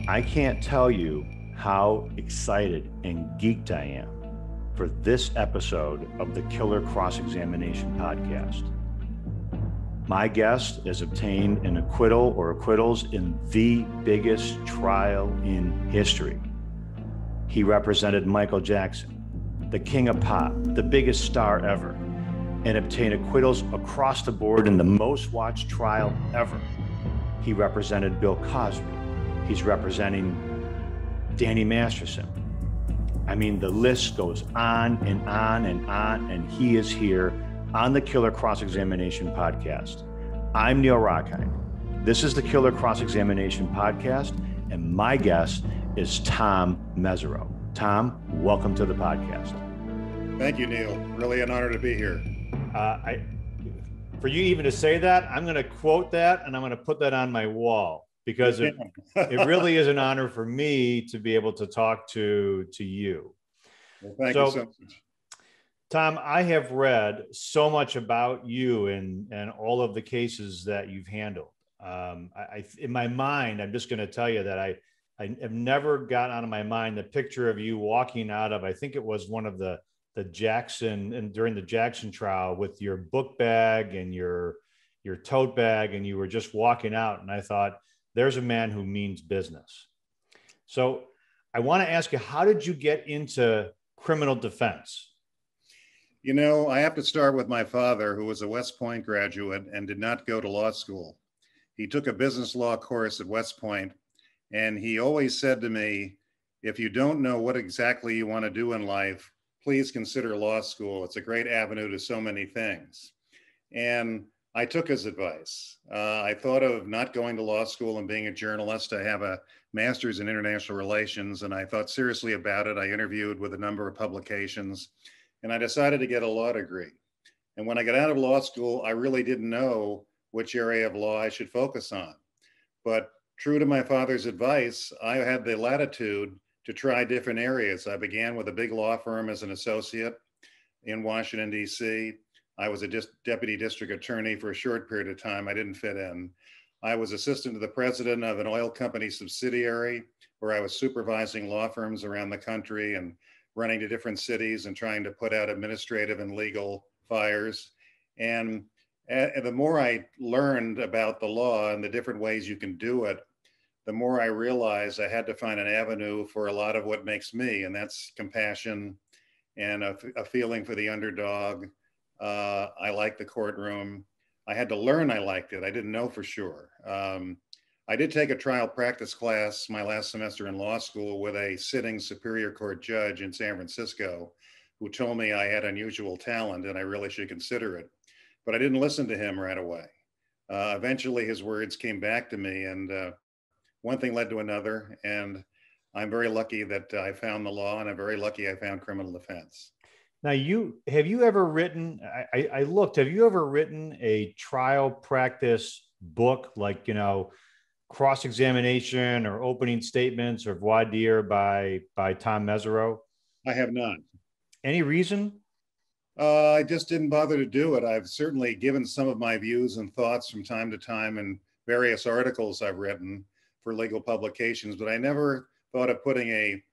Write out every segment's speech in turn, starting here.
I can't tell you how excited and geeked I am for this episode of the Killer Cross-Examination podcast. My guest has obtained an acquittal or acquittals in the biggest trial in history. He represented Michael Jackson, the king of pop, the biggest star ever, and obtained acquittals across the board in the most watched trial ever. He represented Bill Cosby. He's representing Danny Masterson. I mean, the list goes on and on and on, and he is here on the Killer Cross-Examination podcast. I'm Neil Rockheim. This is the Killer Cross-Examination podcast, and my guest is Tom Mesereau. Tom, welcome to the podcast. Thank you, Neil. Really an honor to be here. For you even to say that, I'm going to quote that, and I'm going to put that on my wall, because it really is an honor for me to be able to talk to you. Well, thank you so much. Tom, I have read so much about you and all of the cases that you've handled. In my mind, I'm just going to tell you that I have never got out of my mind the picture of you walking out of, I think it was one of the Jackson, and during the Jackson trial, with your book bag and your tote bag, and you were just walking out. And I thought, there's a man who means business. So I want to ask you, how did you get into criminal defense? You know, I have to start with my father, who was a West Point graduate and did not go to law school. He took a business law course at West Point, and he always said to me, if you don't know what exactly you want to do in life, please consider law school. It's a great avenue to so many things. And I took his advice. I thought of not going to law school and being a journalist. I have a master's in international relations, and I thought seriously about it. I interviewed with a number of publications, and I decided to get a law degree. And when I got out of law school, I really didn't know which area of law I should focus on. But true to my father's advice, I had the latitude to try different areas. I began with a big law firm as an associate in Washington, D.C. I was a deputy district attorney for a short period of time. I didn't fit in. I was assistant to the president of an oil company subsidiary, where I was supervising law firms around the country and running to different cities and trying to put out administrative and legal fires. And the more I learned about the law and the different ways you can do it, the more I realized I had to find an avenue for a lot of what makes me, and that's compassion and a feeling for the underdog. I like the courtroom. I had to learn I liked it. I didn't know for sure. I did take a trial practice class my last semester in law school with a sitting Superior Court judge in San Francisco, who told me I had unusual talent and I really should consider it. But I didn't listen to him right away. Eventually his words came back to me, and one thing led to another. And I'm very lucky that I found the law, and I'm very lucky I found criminal defense. Now, have you ever written, I looked, have you ever written a trial practice book, like, cross-examination or opening statements or voir dire by Tom Mesereau? I have not. Any reason? I just didn't bother to do it. I've certainly given some of my views and thoughts from time to time in various articles I've written for legal publications, but I never thought of putting a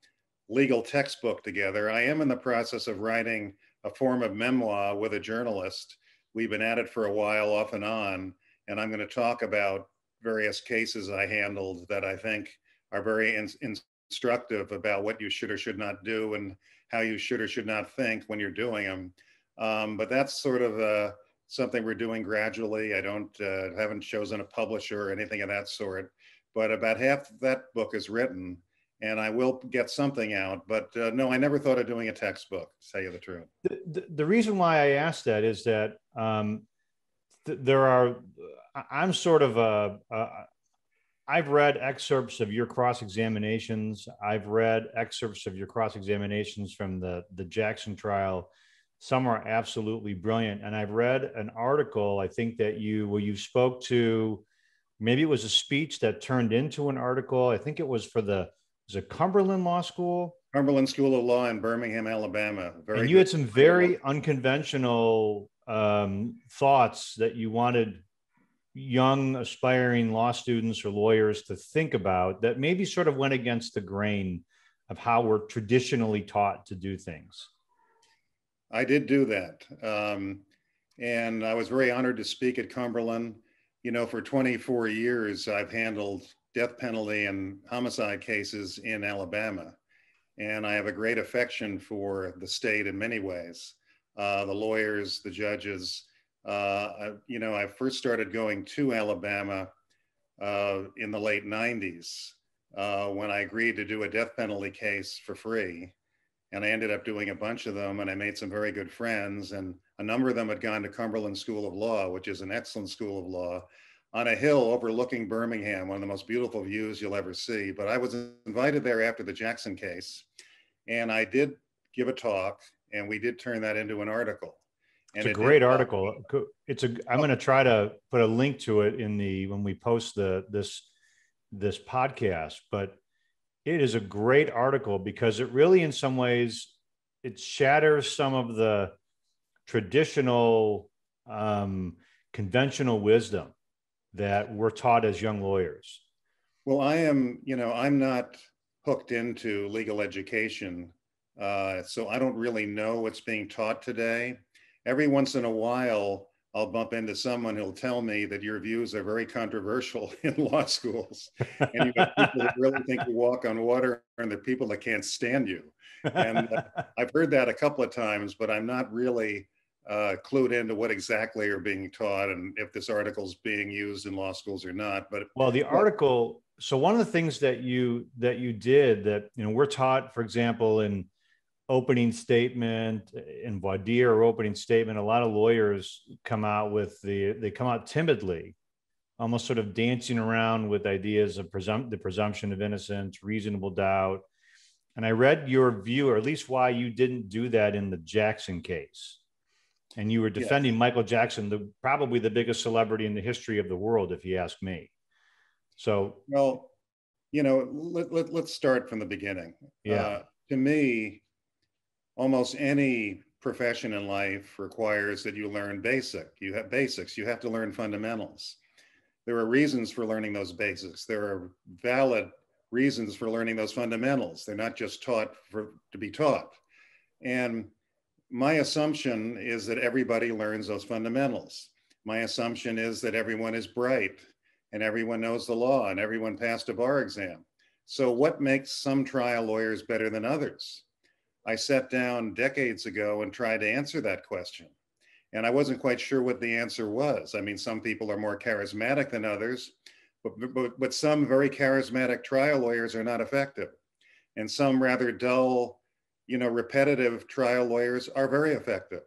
legal textbook together. I am in the process of writing a form of memoir with a journalist. We've been at it for a while, off and on, and I'm going to talk about various cases I handled that I think are very instructive about what you should or should not do and how you should or should not think when you're doing them. But that's sort of something we're doing gradually. I haven't chosen a publisher or anything of that sort, but about half that book is written, and I will get something out. But no, I never thought of doing a textbook, to tell you the truth. The reason why I asked that is that I'm sort of I've read excerpts of your cross-examinations. I've read excerpts of your cross-examinations from the Jackson trial. Some are absolutely brilliant. And I've read an article, I think that where you spoke to, maybe it was a speech that turned into an article. I think it was for was it Cumberland Law School? Cumberland School of Law in Birmingham, Alabama. And you had some very unconventional thoughts that you wanted young aspiring law students or lawyers to think about that maybe sort of went against the grain of how we're traditionally taught to do things? I did do that. And I was very honored to speak at Cumberland. You know, for 24 years, I've handled death penalty and homicide cases in Alabama. And I have a great affection for the state in many ways. The lawyers, the judges. I first started going to Alabama in the late 90s when I agreed to do a death penalty case for free. And I ended up doing a bunch of them, and I made some very good friends. And a number of them had gone to Cumberland School of Law, which is an excellent school of law, on a hill overlooking Birmingham, one of the most beautiful views you'll ever see. But I was invited there after the Jackson case, and I did give a talk, and we did turn that into an article. And it's a great article. I'm going to try to put a link to it when we post this podcast, but it is a great article because it really, in some ways, it shatters some of the traditional conventional wisdom that we're taught as young lawyers. Well, I'm not hooked into legal education, so I don't really know what's being taught today. Every once in a while, I'll bump into someone who'll tell me that your views are very controversial in law schools. And you have people that really think you walk on water, and there are people that can't stand you. And I've heard that a couple of times, but I'm not really clued into what exactly are being taught and if this article is being used in law schools or not. But well, the article, so one of the things that you did that, we're taught, for example, in opening statement, in voir dire or opening statement, a lot of lawyers come out they come out timidly, almost sort of dancing around with ideas of the presumption of innocence, reasonable doubt. And I read your view, or at least why you didn't do that in the Jackson case. And you were defending Michael Jackson, probably the biggest celebrity in the history of the world, if you ask me. So, well, let's start from the beginning. Yeah. To me, almost any profession in life requires that you learn basics. You have to learn fundamentals. There are reasons for learning those basics. There are valid reasons for learning those fundamentals. They're not just taught to be taught. And my assumption is that everybody learns those fundamentals. My assumption is that everyone is bright and everyone knows the law and everyone passed a bar exam. So what makes some trial lawyers better than others? I sat down decades ago and tried to answer that question. And I wasn't quite sure what the answer was. I mean, some people are more charismatic than others, but some very charismatic trial lawyers are not effective. And some rather dull, repetitive trial lawyers are very effective.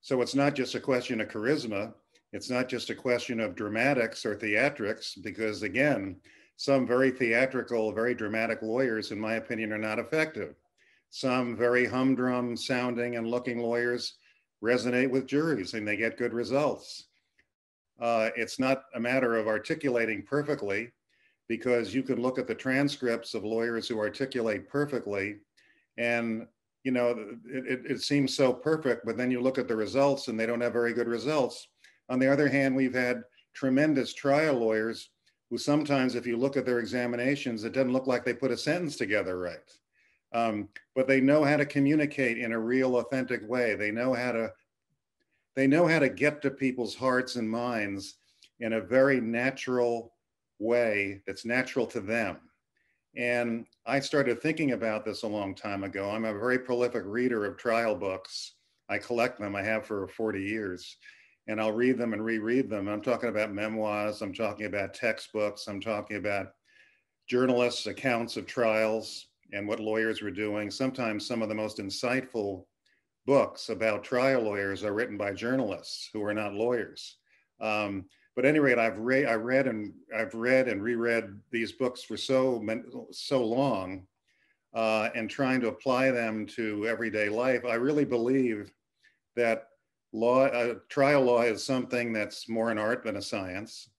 So it's not just a question of charisma. It's not just a question of dramatics or theatrics, because again, some very theatrical, very dramatic lawyers, in my opinion, are not effective. Some very humdrum sounding and looking lawyers resonate with juries and they get good results. It's not a matter of articulating perfectly, because you could look at the transcripts of lawyers who articulate perfectly and it seems so perfect, but then you look at the results and they don't have very good results. On the other hand, we've had tremendous trial lawyers who sometimes, if you look at their examinations, it doesn't look like they put a sentence together right. But they know how to communicate in a real, authentic way. They know how to get to people's hearts and minds in a very natural way that's natural to them. And I started thinking about this a long time ago. I'm a very prolific reader of trial books. I collect them. I have for 40 years. And I'll read them and reread them. I'm talking about memoirs. I'm talking about textbooks. I'm talking about journalists' accounts of trials and what lawyers were doing. Sometimes some of the most insightful books about trial lawyers are written by journalists who are not lawyers. But at any rate, I've read and reread these books for so long, and trying to apply them to everyday life. I really believe that trial law is something that's more an art than a science.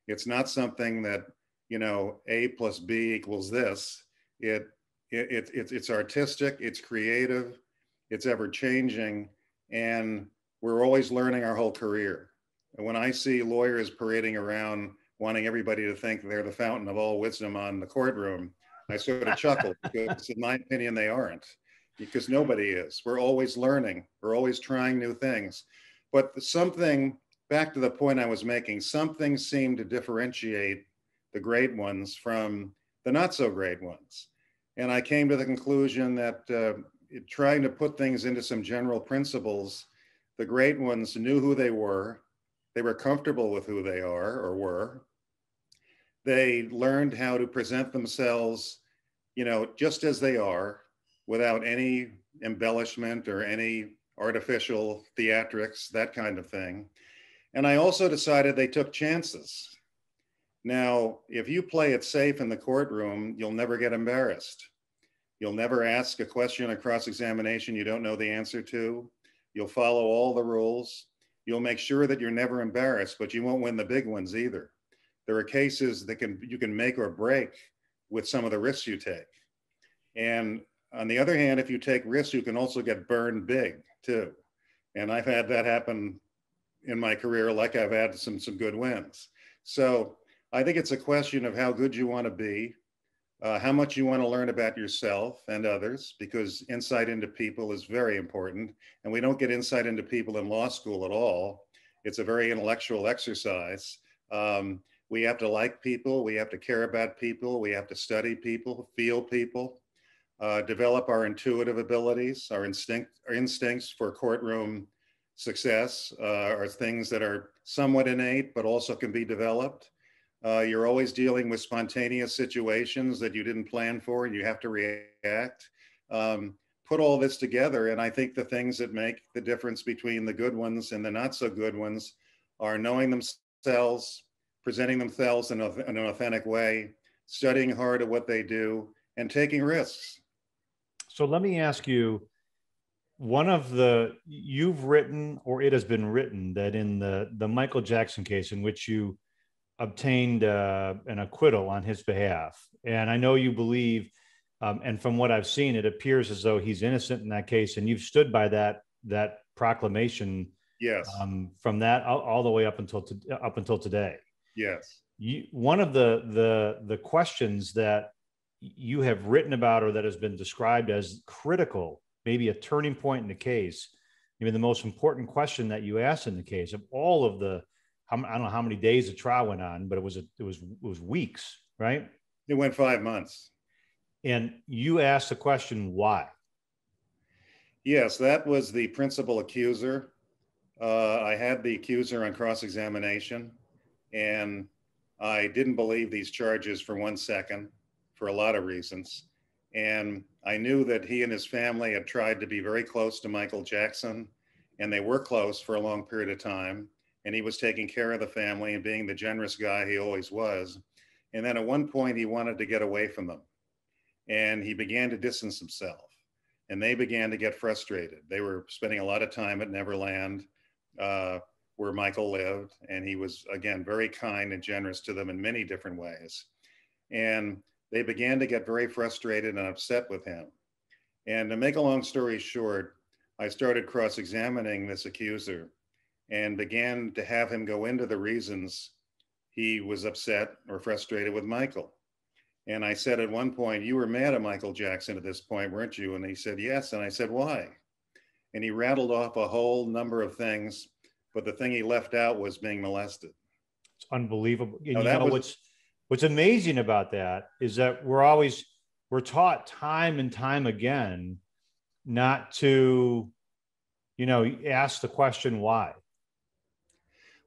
It's not something that, A plus B equals this. It's artistic, it's creative, it's ever changing, and we're always learning our whole career. when I see lawyers parading around wanting everybody to think they're the fountain of all wisdom on the courtroom, I sort of chuckle because in my opinion, they aren't, because nobody is. We're always learning. We're always trying new things. But something, back to the point I was making, something seemed to differentiate the great ones from the not so great ones. And I came to the conclusion that trying to put things into some general principles, the great ones knew who they were comfortable with who they are or were. They learned how to present themselves, just as they are, without any embellishment or any artificial theatrics, that kind of thing. And I also decided they took chances. Now, if you play it safe in the courtroom, you'll never get embarrassed. You'll never ask a question or cross-examination you don't know the answer to. You'll follow all the rules. You'll make sure that you're never embarrassed, but you won't win the big ones either. There are cases that you can make or break with some of the risks you take. And on the other hand, if you take risks, you can also get burned big too. And I've had that happen in my career, like I've had some good wins. So I think it's a question of how good you want to be, how much you want to learn about yourself and others, because insight into people is very important. And we don't get insight into people in law school at all. It's a very intellectual exercise. We have to like people. We have to care about people. We have to study people, feel people, develop our intuitive abilities, our instincts for courtroom success are things that are somewhat innate, but also can be developed. You're always dealing with spontaneous situations that you didn't plan for and you have to react. Put all this together, and I think the things that make the difference between the good ones and the not so good ones are knowing themselves, presenting themselves in an authentic way, studying hard at what they do, and taking risks. So let me ask you, you've written, or it has been written, that in the Michael Jackson case in which you obtained an acquittal on his behalf, and I know you believe, and from what I've seen, it appears as though he's innocent in that case, and you've stood by that proclamation. Yes. From that all the way up until today. Yes. One of the questions that you have written about, or that has been described as critical, maybe a turning point in the case, maybe the most important question that you asked in the case of all of the, I don't know how many days the trial went on, but it was weeks, right? It went 5 months. And you asked the question, why? Yes, that was the principal accuser. I had the accuser on cross-examination, and I didn't believe these charges for 1 second for a lot of reasons. And I knew that he and his family had tried to be very close to Michael Jackson, and they were close for a long period of time. And he was taking care of the family and being the generous guy he always was. And then at one point, he wanted to get away from them. And he began to distance himself. And they began to get frustrated. They were spending a lot of time at Neverland, where Michael lived. And he was, again, very kind and generous to them in many different ways. And they began to get very frustrated and upset with him. And to make a long story short, I started cross-examining this accuser and began to have him go into the reasons he was upset or frustrated with Michael. And I said at one point, "You were mad at Michael Jackson at this point, weren't you?" And he said, "Yes." And I said, "Why?" And he rattled off a whole number of things, but the thing he left out was being molested. It's unbelievable. And what's amazing about that is that we're taught time and time again not to, ask the question why.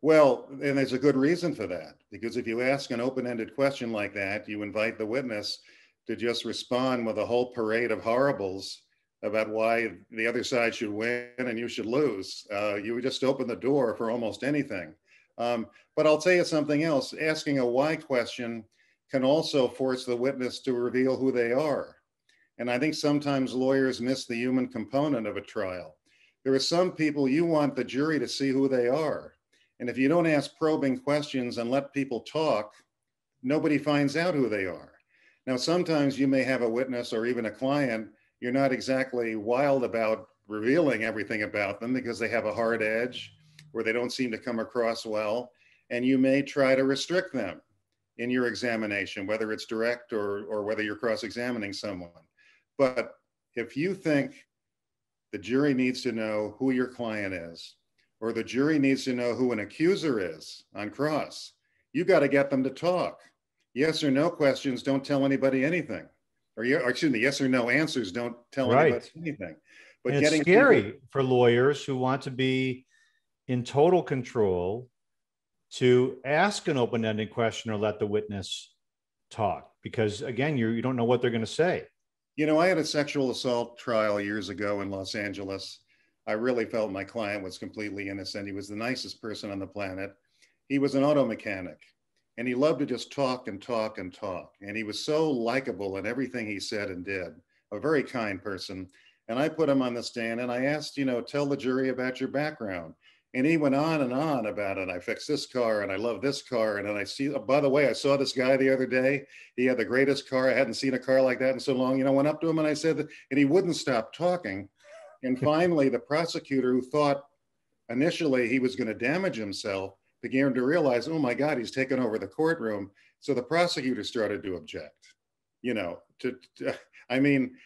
Well, and there's a good reason for that, because if you ask an open-ended question like that, you invite the witness to just respond with a whole parade of horribles about why the other side should win and you should lose. You would just open the door for almost anything. But I'll tell you something else. Asking a why question can also force the witness to reveal who they are. And I think sometimes lawyers miss the human component of a trial. There are some people you want the jury to see who they are. And if you don't ask probing questions and let people talk, nobody finds out who they are. Now, sometimes you may have a witness or even a client, you're not exactly wild about revealing everything about them because they have a hard edge or they don't seem to come across well, and you may try to restrict them in your examination, whether it's direct or whether you're cross-examining someone. But if you think the jury needs to know who your client is, or the jury needs to know who an accuser is on cross, you got to get them to talk. Yes or no questions don't tell anybody anything. Or excuse me, yes or no answers don't tell anybody anything. But and it's scary for lawyers who want to be in total control to ask an open-ended question or let the witness talk, because again, you don't know what they're going to say. You know, I had a sexual assault trial years ago in Los Angeles. I really felt my client was completely innocent. He was the nicest person on the planet. He was an auto mechanic, and he loved to just talk and talk and talk. And he was so likable in everything he said and did, a very kind person. And I put him on the stand and I asked, you know, tell the jury about your background. And he went on and on about it. I fixed this car and I love this car. And then I see, oh, by the way, I saw this guy the other day. He had the greatest car. I hadn't seen a car like that in so long. You know, went up to him and I said, and he wouldn't stop talking. And finally, the prosecutor, who thought initially he was going to damage himself, began to realize, oh my God, he's taken over the courtroom. So the prosecutor started to object. You know, I mean,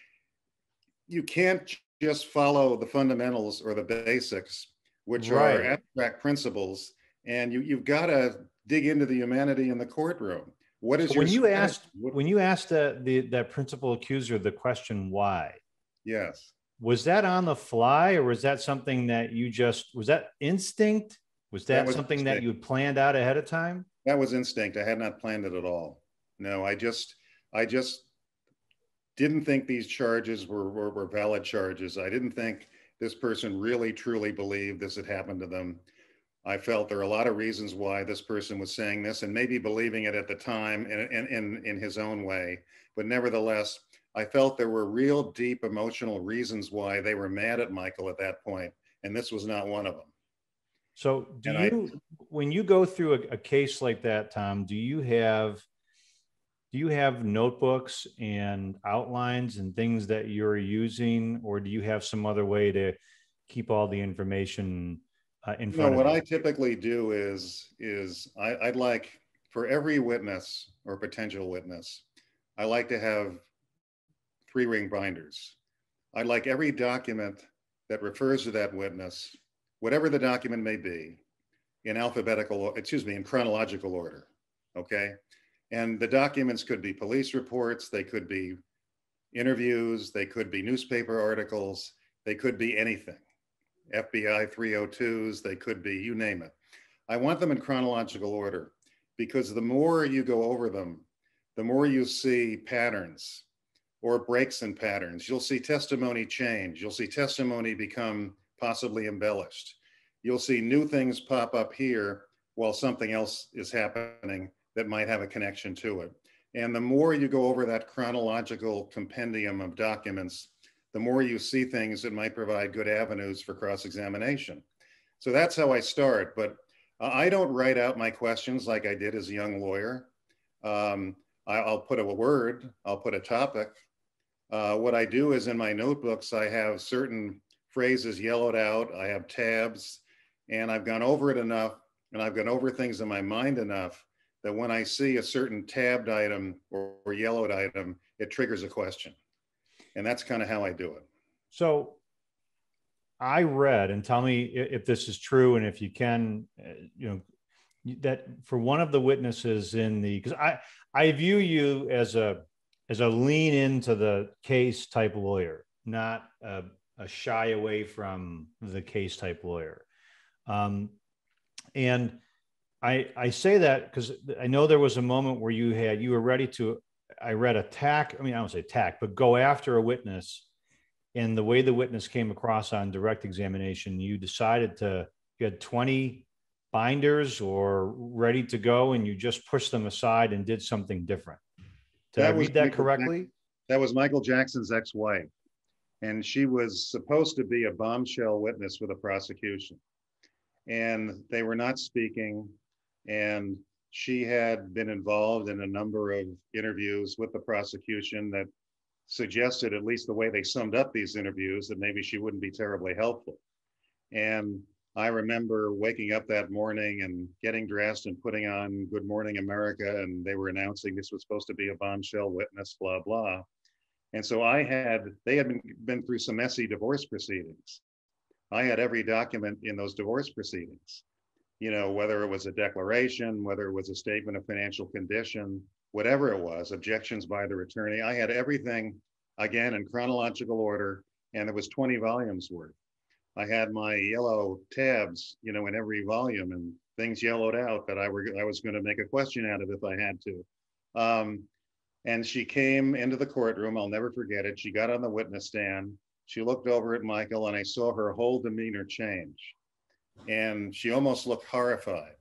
you can't just follow the fundamentals or the basics, which are abstract principles, and you've got to dig into the humanity in the courtroom. What is when you asked that principal accuser the question why? Yes. Was that on the fly, or was that something that was that instinct? Was that something instinct that you had planned out ahead of time? That was instinct. I had not planned it at all. No, I just didn't think these charges were valid charges. I didn't think this person really, truly believed this had happened to them. I felt there are a lot of reasons why this person was saying this and maybe believing it at the time in his own way. But nevertheless, I felt there were real deep emotional reasons why they were mad at Michael at that point. And this was not one of them. So when you go through a case like that, Tom, do you have notebooks and outlines and things that you're using, or do you have some other way to keep all the information in front of you? What I typically do is I'd like, for every witness or potential witness, I like to have 3-ring binders. I'd like every document that refers to that witness, whatever the document may be, in chronological order, okay? And the documents could be police reports, they could be interviews, they could be newspaper articles, they could be anything. FBI 302s, they could be, you name it. I want them in chronological order, because the more you go over them, the more you see patterns or breaks in patterns. You'll see testimony change. You'll see testimony become possibly embellished. You'll see new things pop up here while something else is happening that might have a connection to it. And the more you go over that chronological compendium of documents, the more you see things that might provide good avenues for cross-examination. So that's how I start, but I don't write out my questions like I did as a young lawyer. I'll put a word, I'll put a topic. What I do is in my notebooks, I have certain phrases yellowed out, I have tabs, and I've gone over it enough, and I've gone over things in my mind enough that when I see a certain tabbed item or yellowed item, it triggers a question. And that's kind of how I do it. So I read, and tell me if this is true, and if you can, that for one of the witnesses because I view you as a lean into the case type lawyer, not a shy away from the case type lawyer. And I say that because I know there was a moment where you were ready to, I read attack. I mean, I don't say attack, but go after a witness. And the way the witness came across on direct examination, you decided you had 20 binders or ready to go, and you just pushed them aside and did something different. Did I read that correctly? That was Michael Jackson's ex-wife. And she was supposed to be a bombshell witness for the prosecution. And they were not speaking. And she had been involved in a number of interviews with the prosecution that suggested, at least the way they summed up these interviews, that maybe she wouldn't be terribly helpful. And I remember waking up that morning and getting dressed and putting on Good Morning America, and they were announcing this was supposed to be a bombshell witness, blah, blah. And so they had been through some messy divorce proceedings. I had every document in those divorce proceedings, whether it was a declaration, whether it was a statement of financial condition, whatever it was, objections by their attorney. I had everything, again, in chronological order, and it was 20 volumes worth. I had my yellow tabs, in every volume, and things yellowed out that I was going to make a question out of if I had to. And she came into the courtroom. I'll never forget it. She got on the witness stand. She looked over at Michael, and I saw her whole demeanor change. And she almost looked horrified,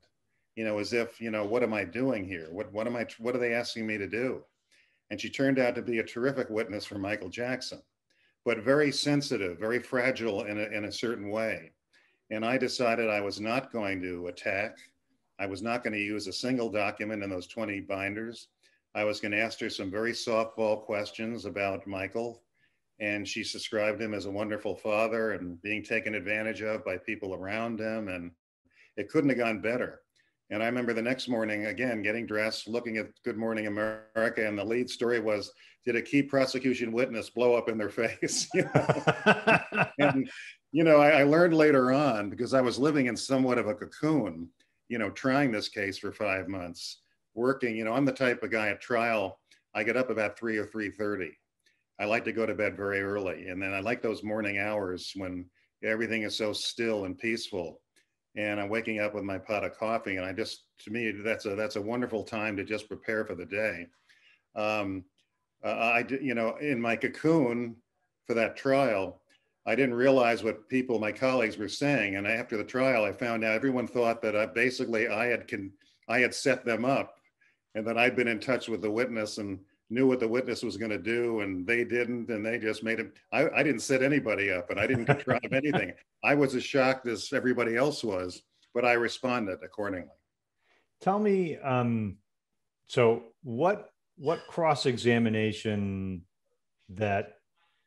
as if, what am I doing here? What are they asking me to do? And she turned out to be a terrific witness for Michael Jackson, but very sensitive, very fragile in a certain way. And I decided I was not going to attack. I was not going to use a single document in those 20 binders. I was going to ask her some very softball questions about Michael. And she described him as a wonderful father and being taken advantage of by people around him. And it couldn't have gone better. And I remember the next morning, again, getting dressed, looking at Good Morning America, and the lead story was, did a key prosecution witness blow up in their face? And, I learned later on, because I was living in somewhat of a cocoon, trying this case for 5 months, working, I'm the type of guy at trial, I get up about 3 or 3:30. I like to go to bed very early. And then I like those morning hours when everything is so still and peaceful. And I'm waking up with my pot of coffee, and to me, that's a wonderful time to just prepare for the day. In my cocoon for that trial, I didn't realize what my colleagues were saying. And after the trial, I found out everyone thought that I had set them up, and that I'd been in touch with the witness and knew what the witness was going to do, and they didn't, and they just made him. I didn't set anybody up, and I didn't contrive anything. I was as shocked as everybody else was, but I responded accordingly. Tell me, so what cross-examination that,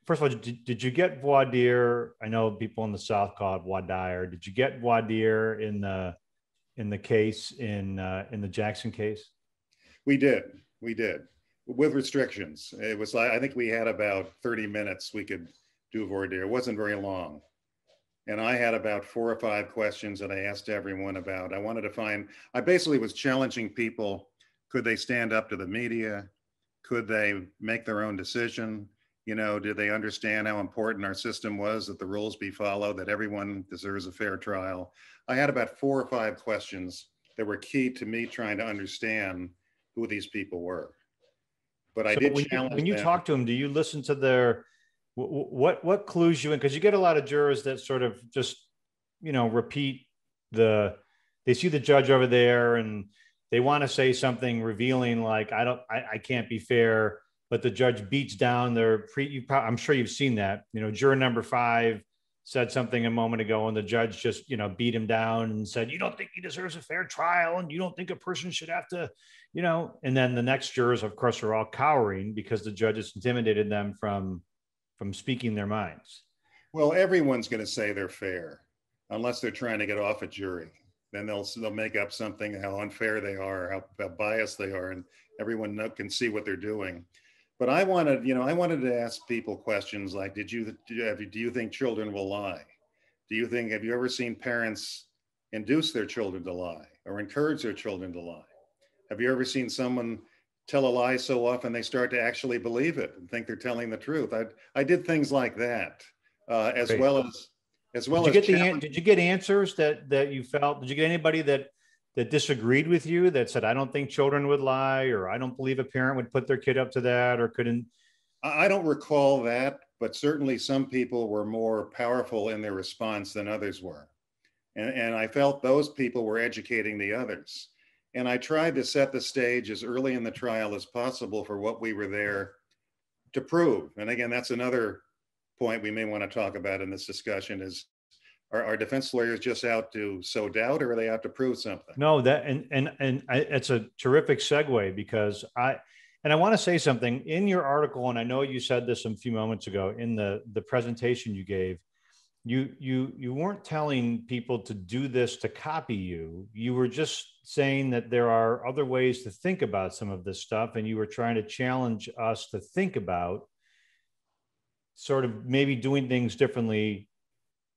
first of all, did you get voir dire? I know people in the South call it voir dire. Did you get voir dire in the case in the Jackson case? We did. With restrictions. It was I think we had about 30 minutes we could do voir dire. It wasn't very long. And I had about 4 or 5 questions that I asked everyone about. I basically was challenging people. Could they stand up to the media? Could they make their own decision? Did they understand how important our system was, that the rules be followed, that everyone deserves a fair trial? I had about 4 or 5 questions that were key to me trying to understand who these people were. But I did challenge when you talk to them, do you listen to their, what clues you in? Because you get a lot of jurors that sort of just, repeat they see the judge over there and they want to say something revealing, like, I can't be fair, but the judge beats down I'm sure you've seen that, juror number 5 said something a moment ago and the judge just, beat him down and said, you don't think he deserves a fair trial, and you don't think a person should have to, and then the next jurors, of course, are all cowering because the judge has intimidated them from speaking their minds. Well, everyone's going to say they're fair unless they're trying to get off a jury. Then they'll make up something, how unfair they are, how biased they are, and everyone can see what they're doing. But I wanted to ask people questions like, do you think children will lie? Have you ever seen parents induce their children to lie or encourage their children to lie? Have you ever seen someone tell a lie so often they start to actually believe it and think they're telling the truth? I did things like that, as Great. well as did you get answers that you felt? Did you get anybody that disagreed with you, that said, I don't think children would lie, or I don't believe a parent would put their kid up to that, or couldn't? I don't recall that, but certainly some people were more powerful in their response than others were. And I felt those people were educating the others. And I tried to set the stage as early in the trial as possible for what we were there to prove. And again, that's another point we may want to talk about in this discussion is, are defense lawyers just out to sow doubt, or are they out to prove something? No, it's a terrific segue, because I want to say something in your article, and I know you said this a few moments ago in the presentation you gave. you weren't telling people to do this to copy you. You were just saying that there are other ways to think about some of this stuff, and you were trying to challenge us to think about sort of maybe doing things differently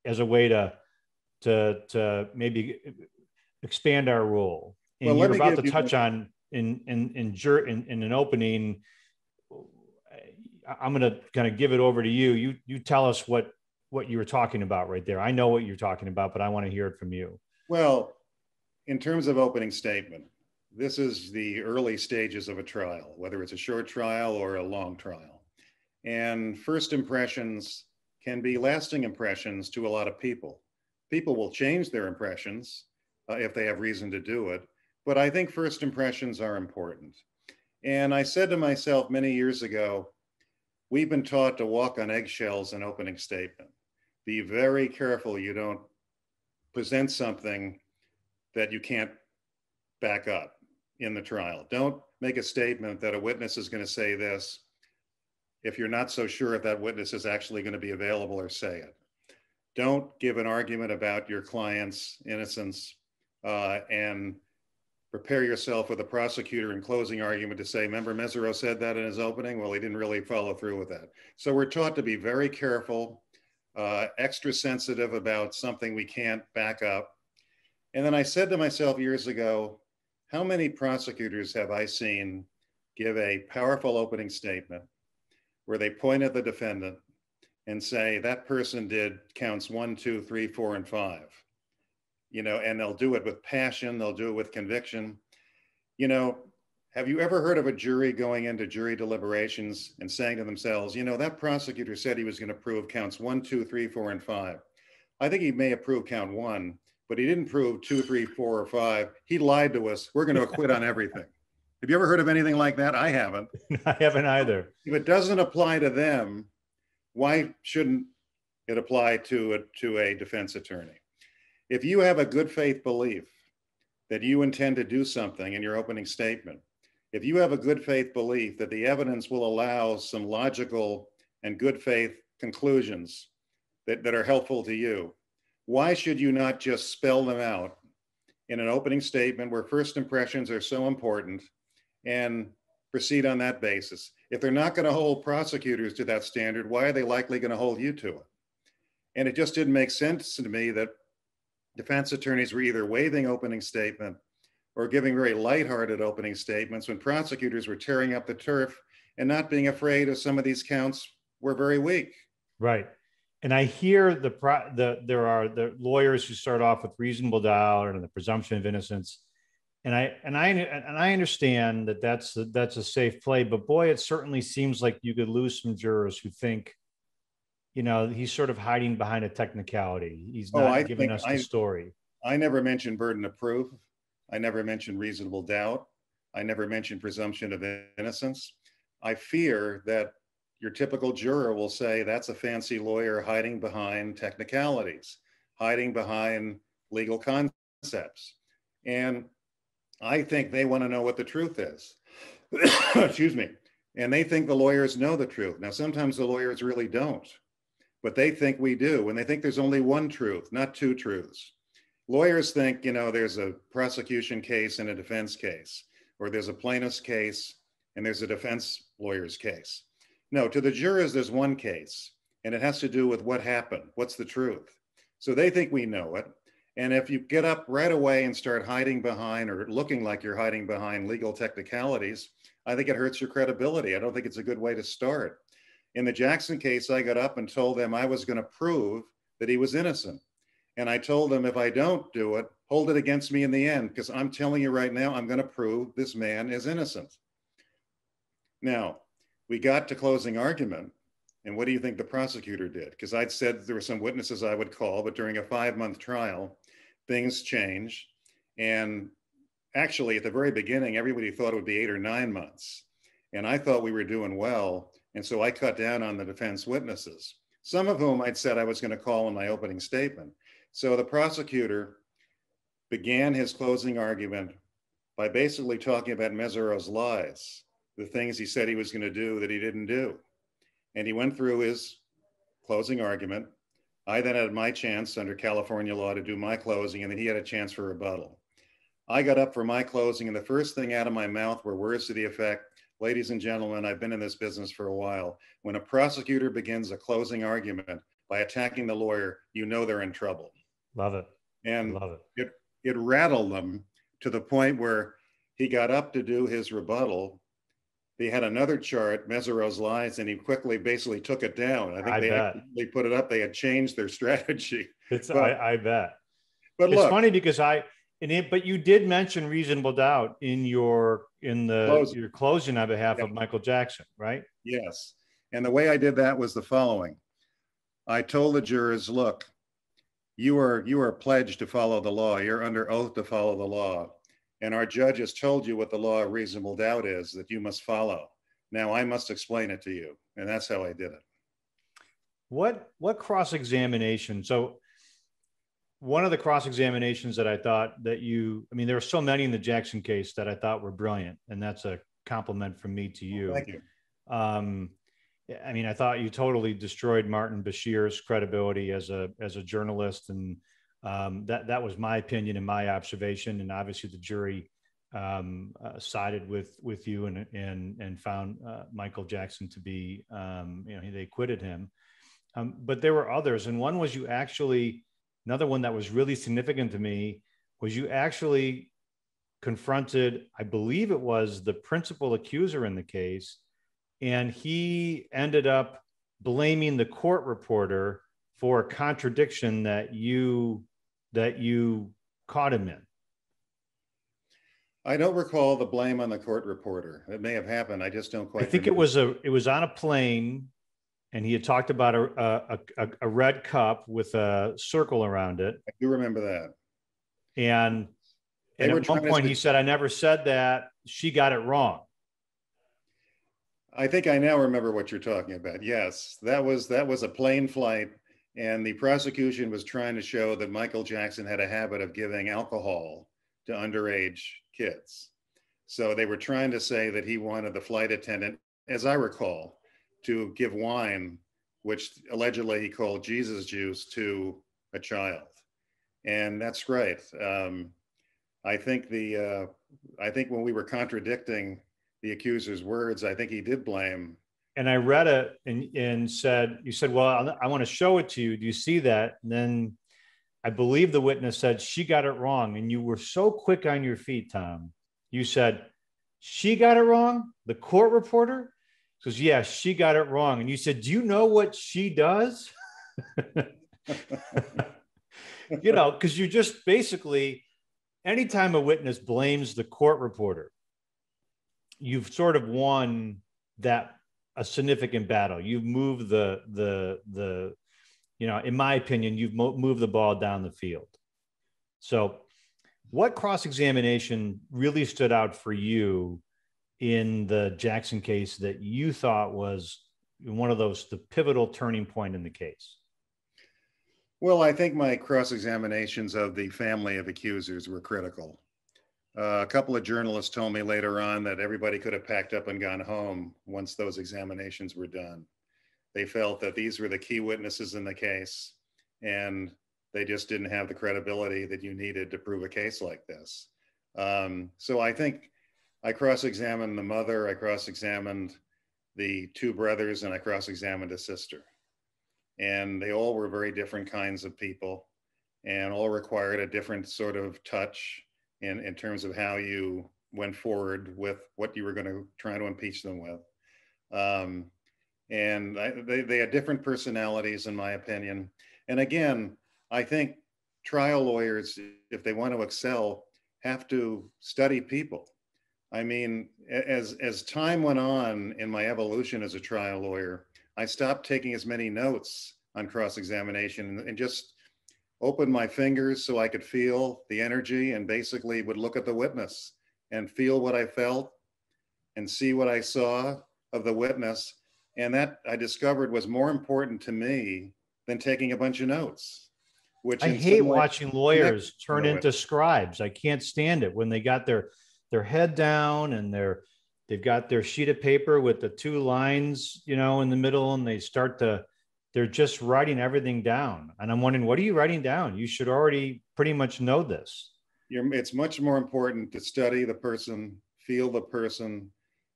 as a way to maybe expand our role. Well, And let you're me about give to you touch on in an opening. I'm going to kind of give it over to you. You tell us what you were talking about right there. I know what you're talking about, but I want to hear it from you. Well, in terms of opening statement, this is the early stages of a trial, whether it's a short trial or a long trial. And first impressions can be lasting impressions to a lot of people. People will change their impressions if they have reason to do it. But I think first impressions are important. And I said to myself many years ago, we've been taught to walk on eggshells in opening statement. Be very careful you don't present something that you can't back up in the trial. Don't make a statement that a witness is going to say this if you're not so sure if that witness is actually going to be available, or say it. Don't give an argument about your client's innocence and prepare yourself with a prosecutor in closing argument to say, remember Mesereau said that in his opening? Well, he didn't really follow through with that. So we're taught to be very careful, extra sensitive about something we can't back up. And then I said to myself years ago, how many prosecutors have I seen give a powerful opening statement where they point at the defendant and say, that person did counts 1, 2, 3, 4, and 5. You know, and they'll do it with passion, they'll do it with conviction. You know, have you ever heard of a jury going into jury deliberations and saying to themselves, you know, that prosecutor said he was going to prove counts 1, 2, 3, 4, and 5. I think he may have proved count 1, but he didn't prove 2, 3, 4, or 5. He lied to us. We're going to acquit on everything. Have you ever heard of anything like that? I haven't. I haven't either. If it doesn't apply to them, why shouldn't it apply to a defense attorney? If you have a good faith belief that you intend to do something in your opening statement, if you have a good faith belief that the evidence will allow some logical and good faith conclusions that are helpful to you, why should you not just spell them out in an opening statement where first impressions are so important and proceed on that basis? If they're not going to hold prosecutors to that standard, why are they likely going to hold you to it? And it just didn't make sense to me that defense attorneys were either waiving opening statement or giving very lighthearted opening statements when prosecutors were tearing up the turf and not being afraid of some of these counts were very weak. Right. And I hear there are the lawyers who start off with reasonable doubt and the presumption of innocence. And I understand that that's a safe play, but boy, it certainly seems like you could lose some jurors who think, you know, he's sort of hiding behind a technicality. He's not giving us the story. I never mentioned burden of proof. I never mentioned reasonable doubt. I never mentioned presumption of innocence. I fear that your typical juror will say that's a fancy lawyer hiding behind technicalities, hiding behind legal concepts. And I think they want to know what the truth is. Excuse me. And they think the lawyers know the truth. Now, sometimes the lawyers really don't, but they think we do. And they think there's only one truth, not two truths. Lawyers think, you know, there's a prosecution case and a defense case, or there's a plaintiff's case and there's a defense lawyer's case. No, to the jurors, there's one case, and it has to do with what happened. What's the truth? So they think we know it. And if you get up right away and start hiding behind or looking like you're hiding behind legal technicalities, I think it hurts your credibility. I don't think it's a good way to start. In the Jackson case, I got up and told them I was going to prove that he was innocent. And I told them, if I don't do it, hold it against me in the end, because I'm telling you right now, I'm going to prove this man is innocent. Now, we got to closing argument. And what do you think the prosecutor did? Because I'd said there were some witnesses I would call, but during a 5-month trial, things changed. And actually, at the very beginning, everybody thought it would be 8 or 9 months. And I thought we were doing well. And so I cut down on the defense witnesses, some of whom I'd said I was going to call in my opening statement. So the prosecutor began his closing argument by basically talking about Mesereau's lies, the things he said he was going to do that he didn't do. And he went through his closing argument I then had my chance under California law to do my closing, and then he had a chance for rebuttal. I got up for my closing, and the first thing out of my mouth were words to the effect, ladies and gentlemen, I've been in this business for a while. When a prosecutor begins a closing argument by attacking the lawyer, you know they're in trouble. Love it. And Love it. It rattled them to the point where he got up to do his rebuttal. They had another chart, Mesereau's lies, and he quickly basically took it down. I think they put it up. They had changed their strategy. I bet. But it's look, funny because but you did mention reasonable doubt in your closing on behalf of Michael Jackson, right? Yes. And the way I did that was the following. I told the jurors, look, you are pledged to follow the law. You're under oath to follow the law. And our judge has told you what the law of reasonable doubt is that you must follow. Now I must explain it to you. And that's how I did it. What cross-examination? So one of the cross-examinations that I thought that there were so many in the Jackson case that I thought were brilliant. And that's a compliment from me to you. Thank you. I thought you totally destroyed Martin Bashir's credibility as a journalist. And that was my opinion and my observation. And obviously the jury sided with you and found Michael Jackson to be, they acquitted him. But there were others. And one was another one that was really significant to me was you actually confronted, I believe it was the principal accuser in the case, and he ended up blaming the court reporter for a contradiction that you caught him in. I don't recall the blame on the court reporter. It may have happened. I just don't quite. I think remember. It was on a plane, and he had talked about a red cup with a circle around it. I do remember that. And at one point he said, "I never said that. She got it wrong." I think I now remember what you're talking about. Yes, that was a plane flight, and the prosecution was trying to show that Michael Jackson had a habit of giving alcohol to underage kids. So they were trying to say that he wanted the flight attendant, as I recall, to give wine, which allegedly he called Jesus juice, to a child. And that's right. I think when we were contradicting the accuser's words, I think he did blame. And I read it and said, you said, well, I want to show it to you. Do you see that? And then I believe the witness said, she got it wrong. And you were so quick on your feet, Tom. You said, she got it wrong? The court reporter? Says, yeah, she got it wrong. And you said, do you know what she does? Because you just basically, anytime a witness blames the court reporter, you've sort of won a significant battle. You've moved in my opinion, you've moved the ball down the field. So what cross-examination really stood out for you in the Jackson case that you thought was one of the pivotal turning point in the case? Well, I think my cross-examinations of the family of accusers were critical. A couple of journalists told me later on that everybody could have packed up and gone home once those examinations were done. They felt that these were the key witnesses in the case, and they just didn't have the credibility that you needed to prove a case like this. So I think I cross-examined the mother, I cross-examined the two brothers, and I cross-examined a sister. And they all were very different kinds of people and all required a different sort of touch in terms of how you went forward with what you were going to try to impeach them with. And they had different personalities, in my opinion. And again, I think trial lawyers, if they want to excel, have to study people. I mean, as time went on in my evolution as a trial lawyer, I stopped taking as many notes on cross-examination and just opened my fingers so I could feel the energy and basically would look at the witness and feel what I felt and see what I saw of the witness. And that I discovered was more important to me than taking a bunch of notes. Which I hate watching lawyers turn into scribes. I can't stand it when they got their head down and they've got their sheet of paper with the two lines, in the middle, and they start to they're just writing everything down. And I'm wondering, what are you writing down? You should already pretty much know this. It's much more important to study the person, feel the person,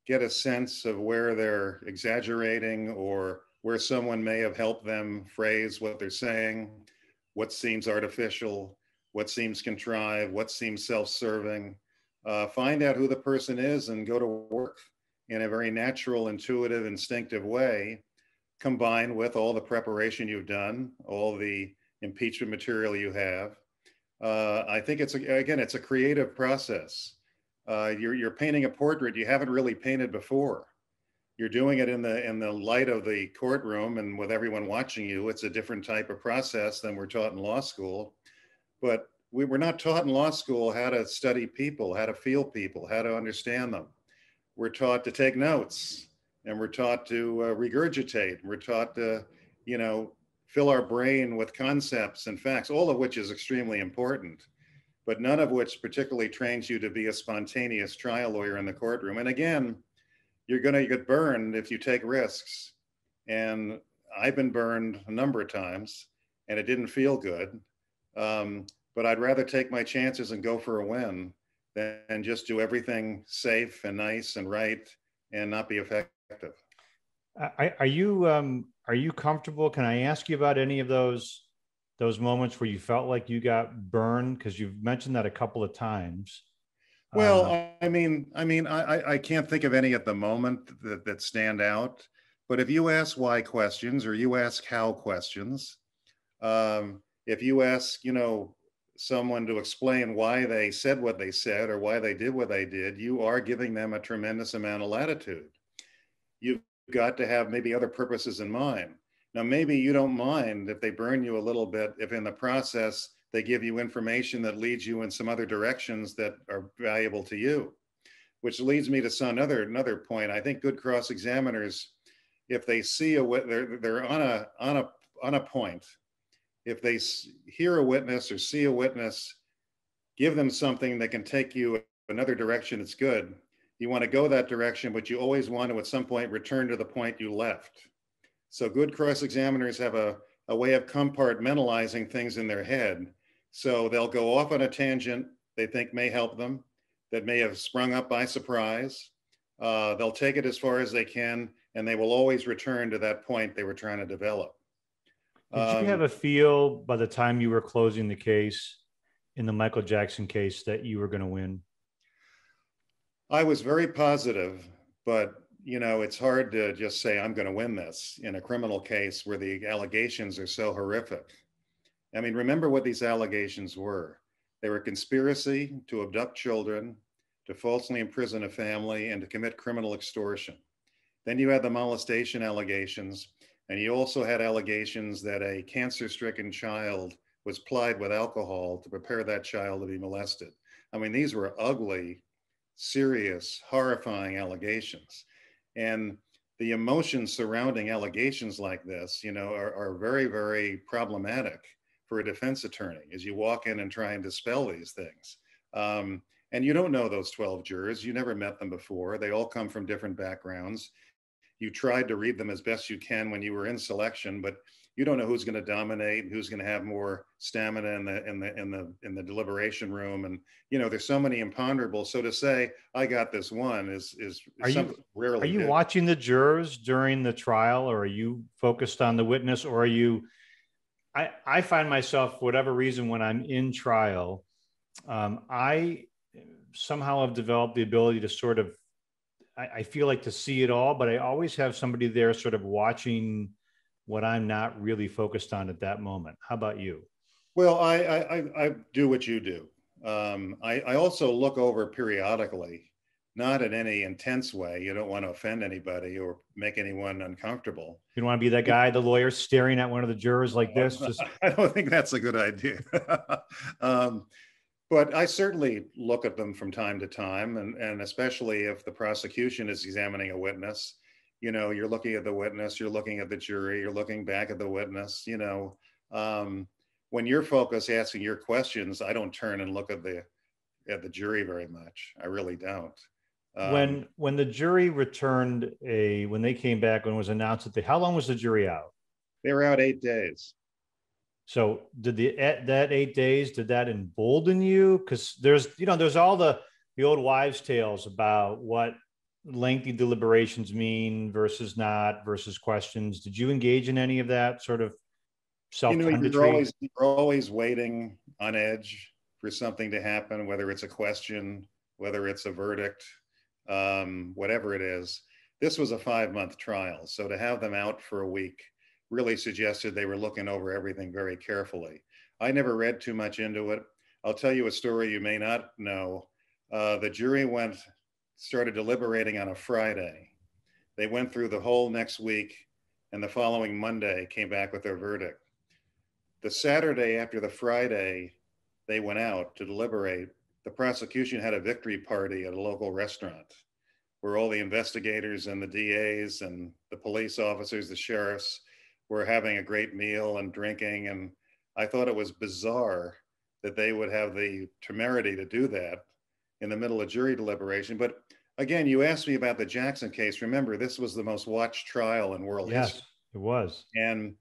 get a sense of where they're exaggerating or where someone may have helped them phrase what they're saying, what seems artificial, what seems contrived, what seems self-serving. Find out who the person is and go to work in a very natural, intuitive, instinctive way, combined with all the preparation you've done, all the impeachment material you have. I think it's a creative process. You're painting a portrait you haven't really painted before. You're doing it in the light of the courtroom and with everyone watching you. It's a different type of process than we're taught in law school. But we were not taught in law school how to study people, how to feel people, how to understand them. We're taught to take notes, and we're taught to regurgitate. We're taught to, fill our brain with concepts and facts, all of which is extremely important, but none of which particularly trains you to be a spontaneous trial lawyer in the courtroom. And again, you're going to get burned if you take risks. And I've been burned a number of times, and it didn't feel good. But I'd rather take my chances and go for a win than just do everything safe and nice and right and not be effective. Are you comfortable? Can I ask you about any of those moments where you felt like you got burned? Because you've mentioned that a couple of times. Well, I can't think of any at the moment that stand out. But if you ask why questions or you ask how questions, if you ask, someone to explain why they said what they said or why they did what they did, you are giving them a tremendous amount of latitude. You've got to have maybe other purposes in mind. Now, maybe you don't mind if they burn you a little bit, if in the process they give you information that leads you in some other directions that are valuable to you, which leads me to another point. I think good cross-examiners, if they see they're on a point. If they hear a witness or see a witness, give them something that can take you another direction. It's good. You want to go that direction, but you always want to at some point return to the point you left. So good cross-examiners have a way of compartmentalizing things in their head. So they'll go off on a tangent they think may help them, that may have sprung up by surprise. They'll take it as far as they can, and they will always return to that point they were trying to develop. Did you have a feel by the time you were closing the case in the Michael Jackson case that you were going to win? I was very positive, but it's hard to just say I'm going to win this in a criminal case where the allegations are so horrific. I mean, remember what these allegations were. They were conspiracy to abduct children, to falsely imprison a family, and to commit criminal extortion. Then you had the molestation allegations, and you also had allegations that a cancer-stricken child was plied with alcohol to prepare that child to be molested. I mean, these were ugly, serious, horrifying allegations. And the emotions surrounding allegations like this, are very, very problematic for a defense attorney as you walk in and try and dispel these things. And you don't know those 12 jurors. You never met them before. They all come from different backgrounds. You tried to read them as best you can when you were in selection, but you don't know who's going to dominate, who's going to have more stamina in the deliberation room, and there's so many imponderables. So to say I got this one is something rarely. Are you watching the jurors during the trial, or are you focused on the witness, or are you? I find myself, for whatever reason, when I'm in trial, I somehow have developed the ability to sort of. I feel like to see it all, but I always have somebody there sort of watching what I'm not really focused on at that moment. How about you? Well, I do what you do. I also look over periodically, not in any intense way. You don't want to offend anybody or make anyone uncomfortable. You don't want to be that guy, the lawyer, staring at one of the jurors like this. I don't think that's a good idea. But I certainly look at them from time to time, and especially if the prosecution is examining a witness, you're looking at the witness, you're looking at the jury, you're looking back at the witness, when you're focused asking your questions, I don't turn and look at the jury very much. I really don't. When the jury returned when they came back, when it was announced how long was the jury out? They were out 8 days. So did that 8 days, did that embolden you? Because there's all the old wives' tales about what lengthy deliberations mean versus not versus questions. Did you engage in any of that sort of self-punditry? You're always waiting on edge for something to happen, whether it's a question, whether it's a verdict, whatever it is. This was a 5-month trial. So to have them out for a week really suggested they were looking over everything very carefully. I never read too much into it. I'll tell you a story you may not know. The jury started deliberating on a Friday. They went through the whole next week, and the following Monday came back with their verdict. The Saturday after the Friday they went out to deliberate, the prosecution had a victory party at a local restaurant where all the investigators and the DAs and the police officers, the sheriffs, were having a great meal and drinking. And I thought it was bizarre that they would have the temerity to do that in the middle of jury deliberation. But again, you asked me about the Jackson case. Remember, this was the most watched trial in world history. Yes, it was. And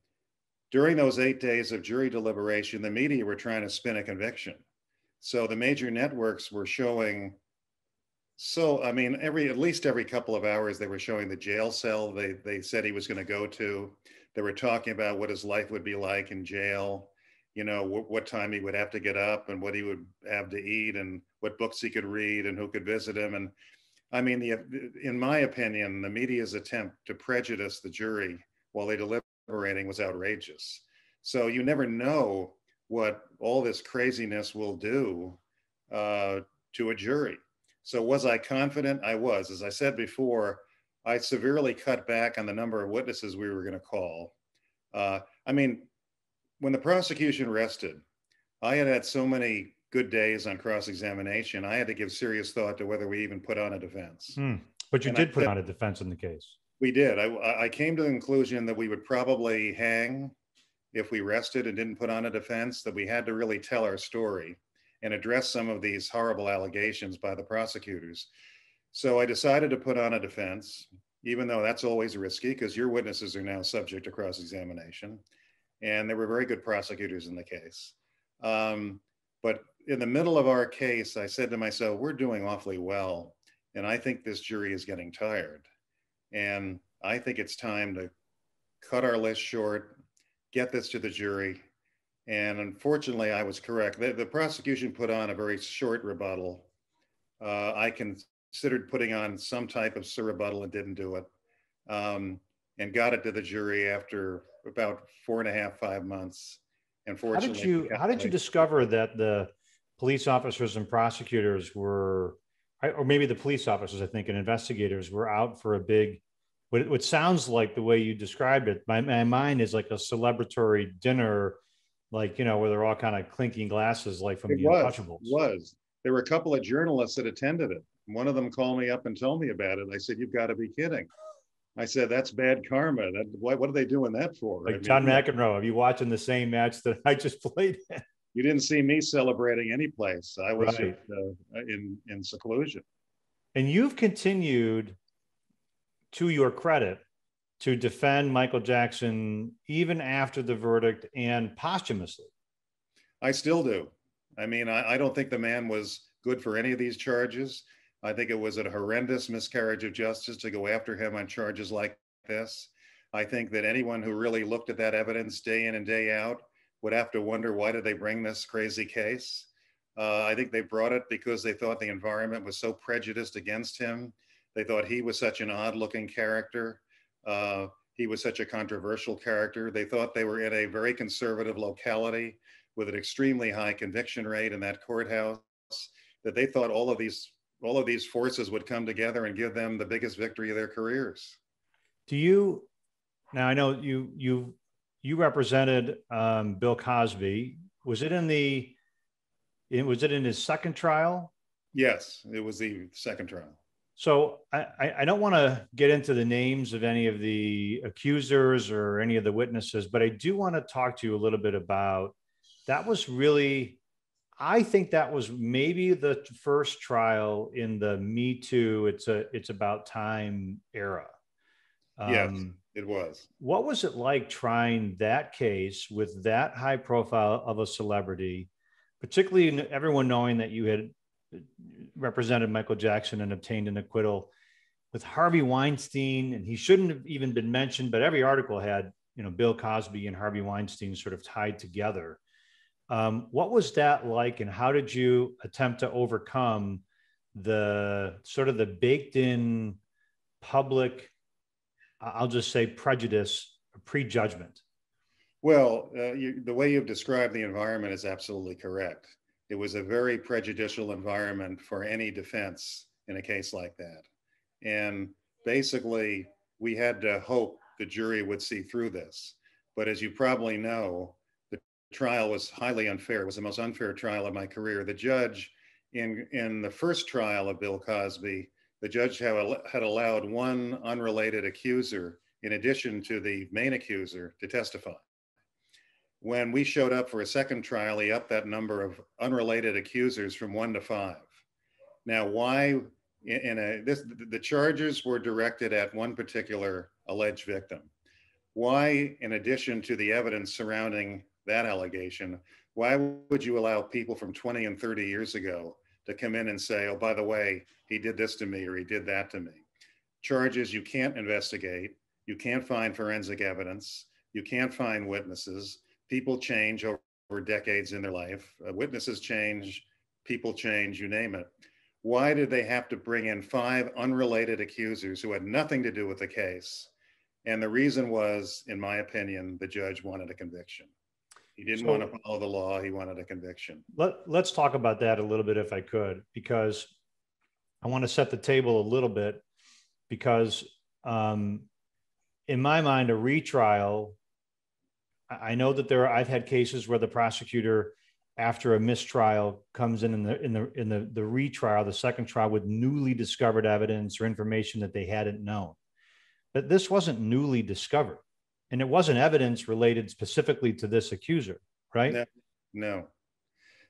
during those 8 days of jury deliberation, the media were trying to spin a conviction. So the major networks were showing, at least every couple of hours, they were showing the jail cell they said he was going to go to. They were talking about what his life would be like in jail, what time he would have to get up and what he would have to eat and what books he could read and who could visit him. And I mean, in my opinion, the media's attempt to prejudice the jury while they deliberating was outrageous. So you never know what all this craziness will do to a jury. So was I confident? I was. As I said before, I severely cut back on the number of witnesses we were going to call. When the prosecution rested, I had so many good days on cross-examination, I had to give serious thought to whether we even put on a defense. But you did put on a defense in the case. We did. I came to the conclusion that we would probably hang if we rested and didn't put on a defense, that we had to really tell our story and address some of these horrible allegations by the prosecutors. So I decided to put on a defense, even though that's always risky because your witnesses are now subject to cross-examination. And there were very good prosecutors in the case. But in the middle of our case, I said to myself, we're doing awfully well. And I think this jury is getting tired. And I think it's time to cut our list short, get this to the jury. And unfortunately, I was correct. The prosecution put on a very short rebuttal. I considered putting on some type of rebuttal and didn't do it, and got it to the jury after about 4.5, 5 months. And fortunately, how did you discover that the police officers and prosecutors were, or maybe the police officers, I think, and investigators were out for a big, what sounds like the way you described it, my mind is like a celebratory dinner, like, where they're all kind of clinking glasses, like from The Untouchables. It was. There were a couple of journalists that attended it. One of them called me up and told me about it. I said, "You've got to be kidding." I said, "That's bad karma. What are they doing that for?" Like John McEnroe, are you watching the same match that I just played in? You didn't see me celebrating any place. I was right. in seclusion. And you've continued, to your credit, to defend Michael Jackson even after the verdict and posthumously. I still do. I don't think the man was good for any of these charges. I think it was a horrendous miscarriage of justice to go after him on charges like this. I think that anyone who really looked at that evidence day in and day out would have to wonder, why did they bring this crazy case? I think they brought it because they thought the environment was so prejudiced against him. They thought he was such an odd-looking character. He was such a controversial character. They thought they were in a very conservative locality with an extremely high conviction rate in that courthouse, that they thought all of these forces would come together and give them the biggest victory of their careers. Now I know you represented Bill Cosby. Was it in his second trial? Yes, it was the second trial. So I don't want to get into the names of any of the accusers or any of the witnesses, but I do want to talk to you a little bit about, that was really, I think that was maybe the first trial in the Me Too, it's about time era. Yes, it was. What was it like trying that case with that high profile of a celebrity, particularly everyone knowing that you had represented Michael Jackson and obtained an acquittal, with Harvey Weinstein, and he shouldn't have even been mentioned, but every article had, Bill Cosby and Harvey Weinstein sort of tied together. What was that like, and how did you attempt to overcome the sort of the baked in public, I'll just say prejudice, prejudgment? Well, the way you've described the environment is absolutely correct. It was a very prejudicial environment for any defense in a case like that. And basically, we had to hope the jury would see through this. But as you probably know, the trial was highly unfair. It was the most unfair trial of my career. The judge in the first trial of Bill Cosby, the judge had allowed one unrelated accuser, in addition to the main accuser, to testify. When we showed up for a second trial, he upped that number of unrelated accusers from 1 to 5. Now, why? The charges were directed at one particular alleged victim. Why, in addition to the evidence surrounding that allegation, why would you allow people from 20 and 30 years ago to come in and say, oh, by the way, he did this to me or he did that to me? Charges you can't investigate, you can't find forensic evidence, you can't find witnesses. People change over decades in their life. Witnesses change, people change, you name it. Why did they have to bring in 5 unrelated accusers who had nothing to do with the case? And the reason was, in my opinion, the judge wanted a conviction. He didn't want to follow the law. He wanted a conviction. Let's talk about that a little bit, if I could, because I want to set the table a little bit, because in my mind, a retrial, I know that I've had cases where the prosecutor, after a mistrial, comes in the retrial, the second trial, with newly discovered evidence or information that they hadn't known. But this wasn't newly discovered, and it wasn't evidence related specifically to this accuser, right? No.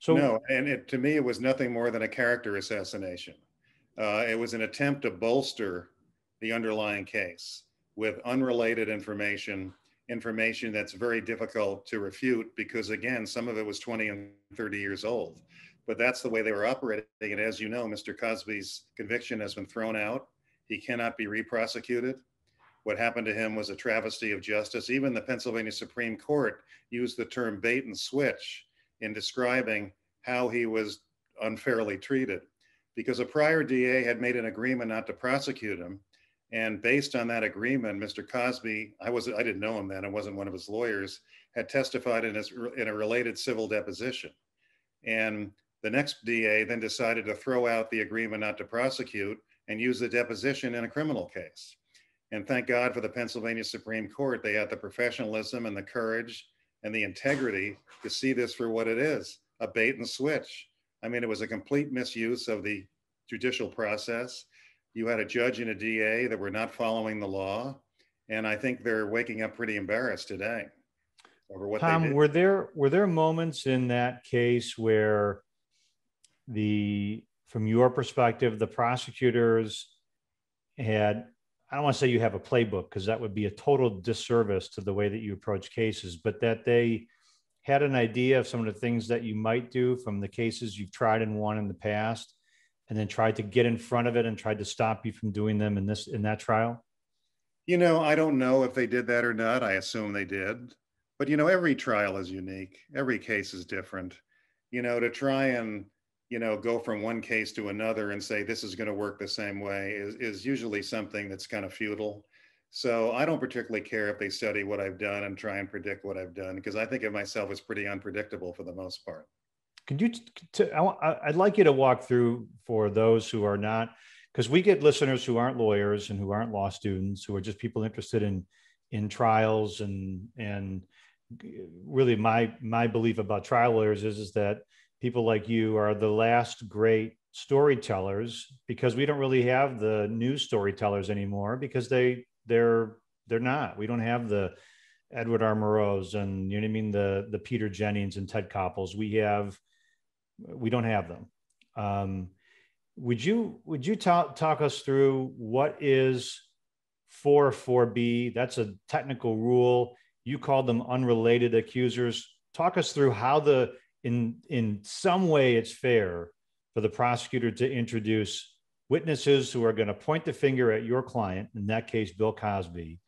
So no, and to me, it was nothing more than a character assassination. It was an attempt to bolster the underlying case with unrelated information that's very difficult to refute, because again, some of it was 20 and 30 years old. But that's the way they were operating. And as you know, Mr. Cosby's conviction has been thrown out. He cannot be re-prosecuted. What happened to him was a travesty of justice. Even the Pennsylvania Supreme Court used the term bait and switch in describing how he was unfairly treated, because a prior DA had made an agreement not to prosecute him. And based on that agreement, Mr. Cosby, I didn't know him then, I wasn't one of his lawyers, had testified in a related civil deposition. And the next DA then decided to throw out the agreement not to prosecute and use the deposition in a criminal case. And thank God for the Pennsylvania Supreme Court. They had the professionalism and the courage and the integrity to see this for what it is, a bait and switch. I mean, it was a complete misuse of the judicial process. You had a judge and a DA that were not following the law. And I think they're waking up pretty embarrassed today over what Tom, they did. were there moments in that case where from your perspective, the prosecutors had, I don't want to say you have a playbook, because that would be a total disservice to the way that you approach cases, but that they had an idea of some of the things that you might do from the cases you've tried and won in the past, and then tried to get in front of it and tried to stop you from doing them in that trial? I don't know if they did that or not. I assume they did. But, every trial is unique. Every case is different. To try and, go from one case to another and say this is going to work the same way is usually something that's kind of futile. So I don't particularly care if they study what I've done and try and predict what I've done, because I think of myself as pretty unpredictable for the most part. Could you, I'd like you to walk through, for those who are not, because we get listeners who aren't lawyers and who aren't law students, who are just people interested in trials, and really my belief about trial lawyers is that people like you are the last great storytellers, because we don't really have the new storytellers anymore, because they're not. We don't have the Edward R. Murrows and, you know what I mean, the Peter Jennings and Ted Koppels. We don't have them. Would you talk us through what is, 404B. That's a technical rule. You called them unrelated accusers. Talk us through how in some way it's fair for the prosecutor to introduce witnesses who are going to point the finger at your client, in that case, Bill Cosby,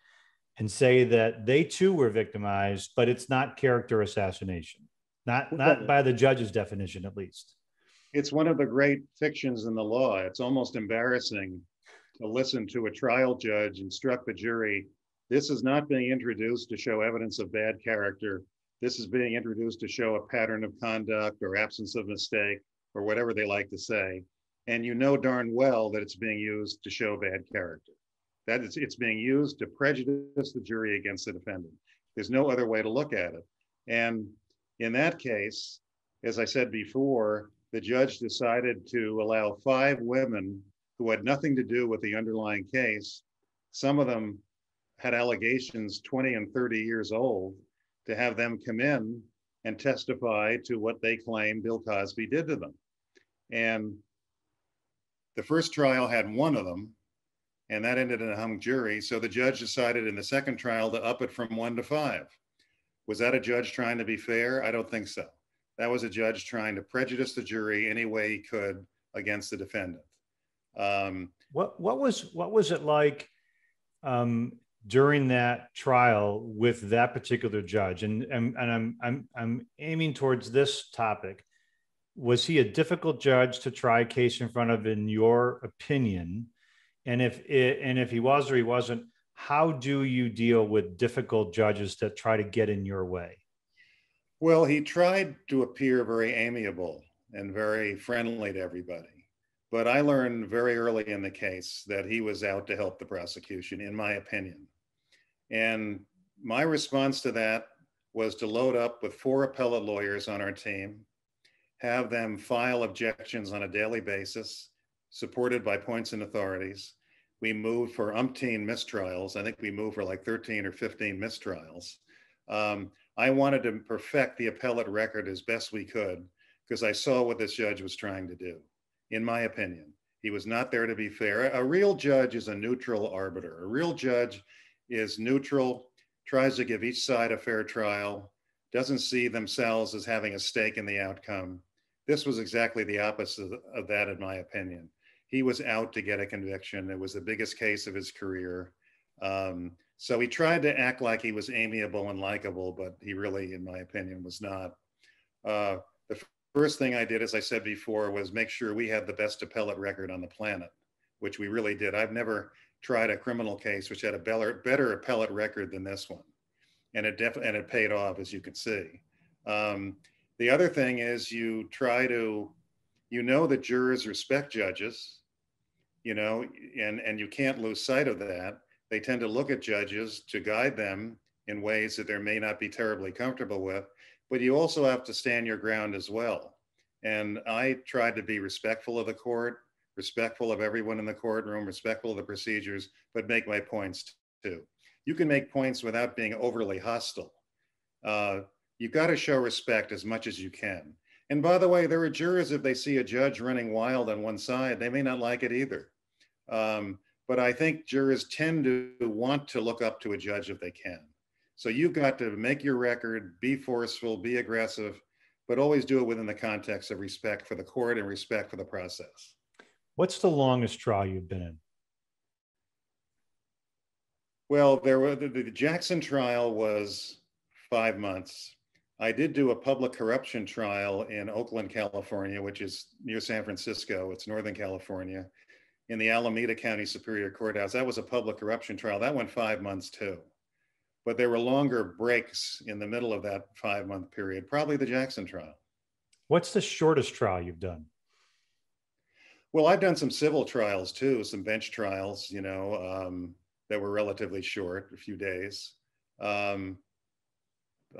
and say that they too were victimized, but it's not character assassination, not by the judge's definition, at least. It's one of the great fictions in the law. It's almost embarrassing to listen to a trial judge instruct the jury, this is not being introduced to show evidence of bad character. This is being introduced to show a pattern of conduct or absence of mistake or whatever they like to say. And you know darn well that it's being used to show bad character. That it's being used to prejudice the jury against the defendant. There's no other way to look at it. And in that case, as I said before, the judge decided to allow 5 women who had nothing to do with the underlying case. Some of them had allegations 20 and 30 years old, to have them come in and testify to what they claim Bill Cosby did to them. And the first trial had 1 of them, and that ended in a hung jury. So the judge decided in the second trial to up it from 1 to 5. Was that a judge trying to be fair? I don't think so. That was a judge trying to prejudice the jury any way he could against the defendant. What was it like during that trial with that particular judge? And I'm aiming towards this topic. Was he a difficult judge to try a case in front of, in your opinion? And if he was or he wasn't, how do you deal with difficult judges that try to get in your way? Well, he tried to appear very amiable and very friendly to everybody. But I learned very early in the case that he was out to help the prosecution, in my opinion. And my response to that was to load up with 4 appellate lawyers on our team, have them file objections on a daily basis, supported by points and authorities. We moved for umpteen mistrials. I think we moved for like 13 or 15 mistrials. I wanted to perfect the appellate record as best we could because I saw what this judge was trying to do, in my opinion. He was not there to be fair. A real judge is a neutral arbiter. A real judge is neutral, tries to give each side a fair trial, doesn't see themselves as having a stake in the outcome. This was exactly the opposite of that, in my opinion. He was out to get a conviction. It was the biggest case of his career. So he tried to act like he was amiable and likable, but he really, in my opinion, was not. The first thing I did, as I said before, was make sure we had the best appellate record on the planet, which we really did. I've never tried a criminal case which had a better appellate record than this one. And it paid off, as you can see. The other thing is you try to, that jurors respect judges, and you can't lose sight of that. They tend to look at judges to guide them in ways that they may not be terribly comfortable with, but you also have to stand your ground as well. And I tried to be respectful of the court, respectful of everyone in the courtroom, respectful of the procedures, but make my points too. You can make points without being overly hostile. You've got to show respect as much as you can. And by the way, there are jurors, if they see a judge running wild on one side, they may not like it either. But I think jurors tend to want to look up to a judge if they can. So you've got to make your record, be forceful, be aggressive, but always do it within the context of respect for the court and respect for the process. What's the longest trial you've been in? Well, the Jackson trial was 5 months. I did do a public corruption trial in Oakland, California, which is near San Francisco. It's Northern California, in the Alameda County Superior Courthouse. That was a public corruption trial. That went 5 months too. But there were longer breaks in the middle of that 5-month period, probably the Jackson trial. What's the shortest trial you've done? Well, I've done some civil trials too, some bench trials, that were relatively short, a few days. I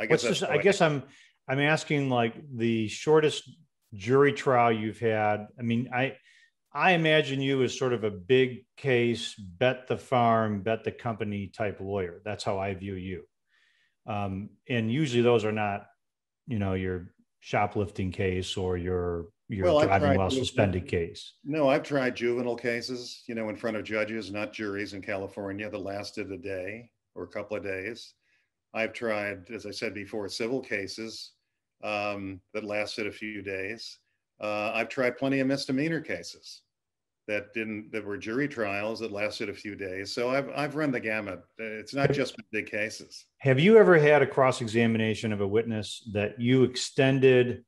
guess I'm asking, like, the shortest jury trial you've had. I mean, I imagine you as sort of a big case, bet the farm, bet the company type lawyer. That's how I view you. And usually those are not, your shoplifting case or your Well, I've driving tried while juvenile. suspended case. No, I've tried juvenile cases, in front of judges, not juries in California that lasted a day or a couple of days. I've tried, as I said before, civil cases that lasted a few days. I've tried plenty of misdemeanor cases that were jury trials that lasted a few days. So I've run the gamut. It's not just big cases. Have you ever had a cross-examination of a witness that you extended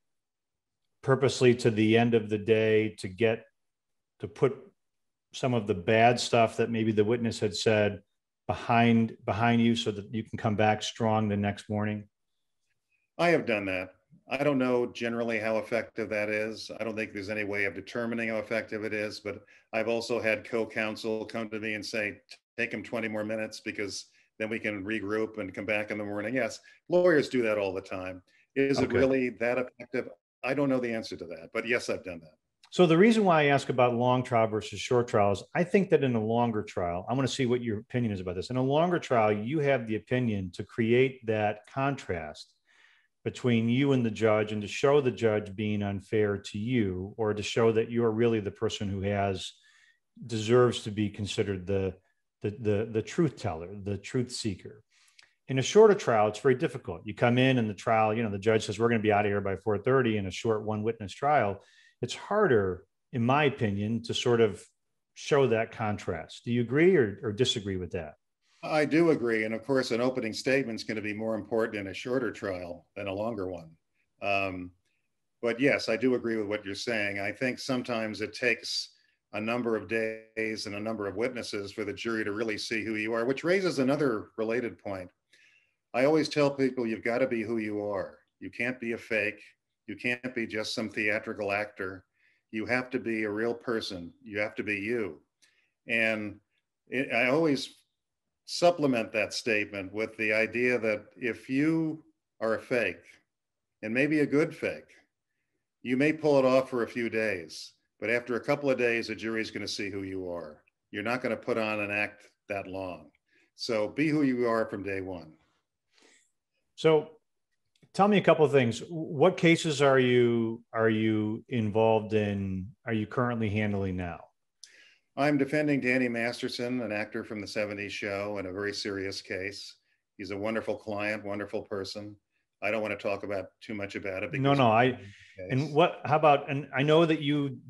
purposely to the end of the day to put some of the bad stuff that maybe the witness had said behind you so that you can come back strong the next morning? I have done that. I don't know generally how effective that is. I don't think there's any way of determining how effective it is, but I've also had co-counsel come to me and say, take him 20 more minutes because then we can regroup and come back in the morning. Yes, lawyers do that all the time. Is it really that effective? I don't know the answer to that, but yes, I've done that. So the reason why I ask about long trial versus short trials, I think that in a longer trial, I want to see what your opinion is about this. In a longer trial, you have the opinion to create that contrast between you and the judge and to show the judge being unfair to you, or to show that you're really the person who deserves to be considered the truth teller, the truth seeker. In a shorter trial, it's very difficult. You come in and the trial, the judge says, we're going to be out of here by 4:30 in a short one witness trial. It's harder, in my opinion, to sort of show that contrast. Do you agree or disagree with that? I do agree. And of course, an opening statement is going to be more important in a shorter trial than a longer one. But yes, I do agree with what you're saying. I think sometimes it takes a number of days and a number of witnesses for the jury to really see who you are, which raises another related point. I always tell people you've got to be who you are. You can't be a fake. You can't be just some theatrical actor. You have to be a real person. You have to be you. And I always supplement that statement with the idea that if you are a fake, and maybe a good fake, you may pull it off for a few days, but after a couple of days, the jury's going to see who you are. You're not going to put on an act that long. So be who you are from day one. So tell me a couple of things. What cases are you involved in? Are you currently handling now? I'm defending Danny Masterson, an actor from the 70s show, in a very serious case. He's a wonderful client, wonderful person. I don't want to talk about too much about it. No. How about, and I know that you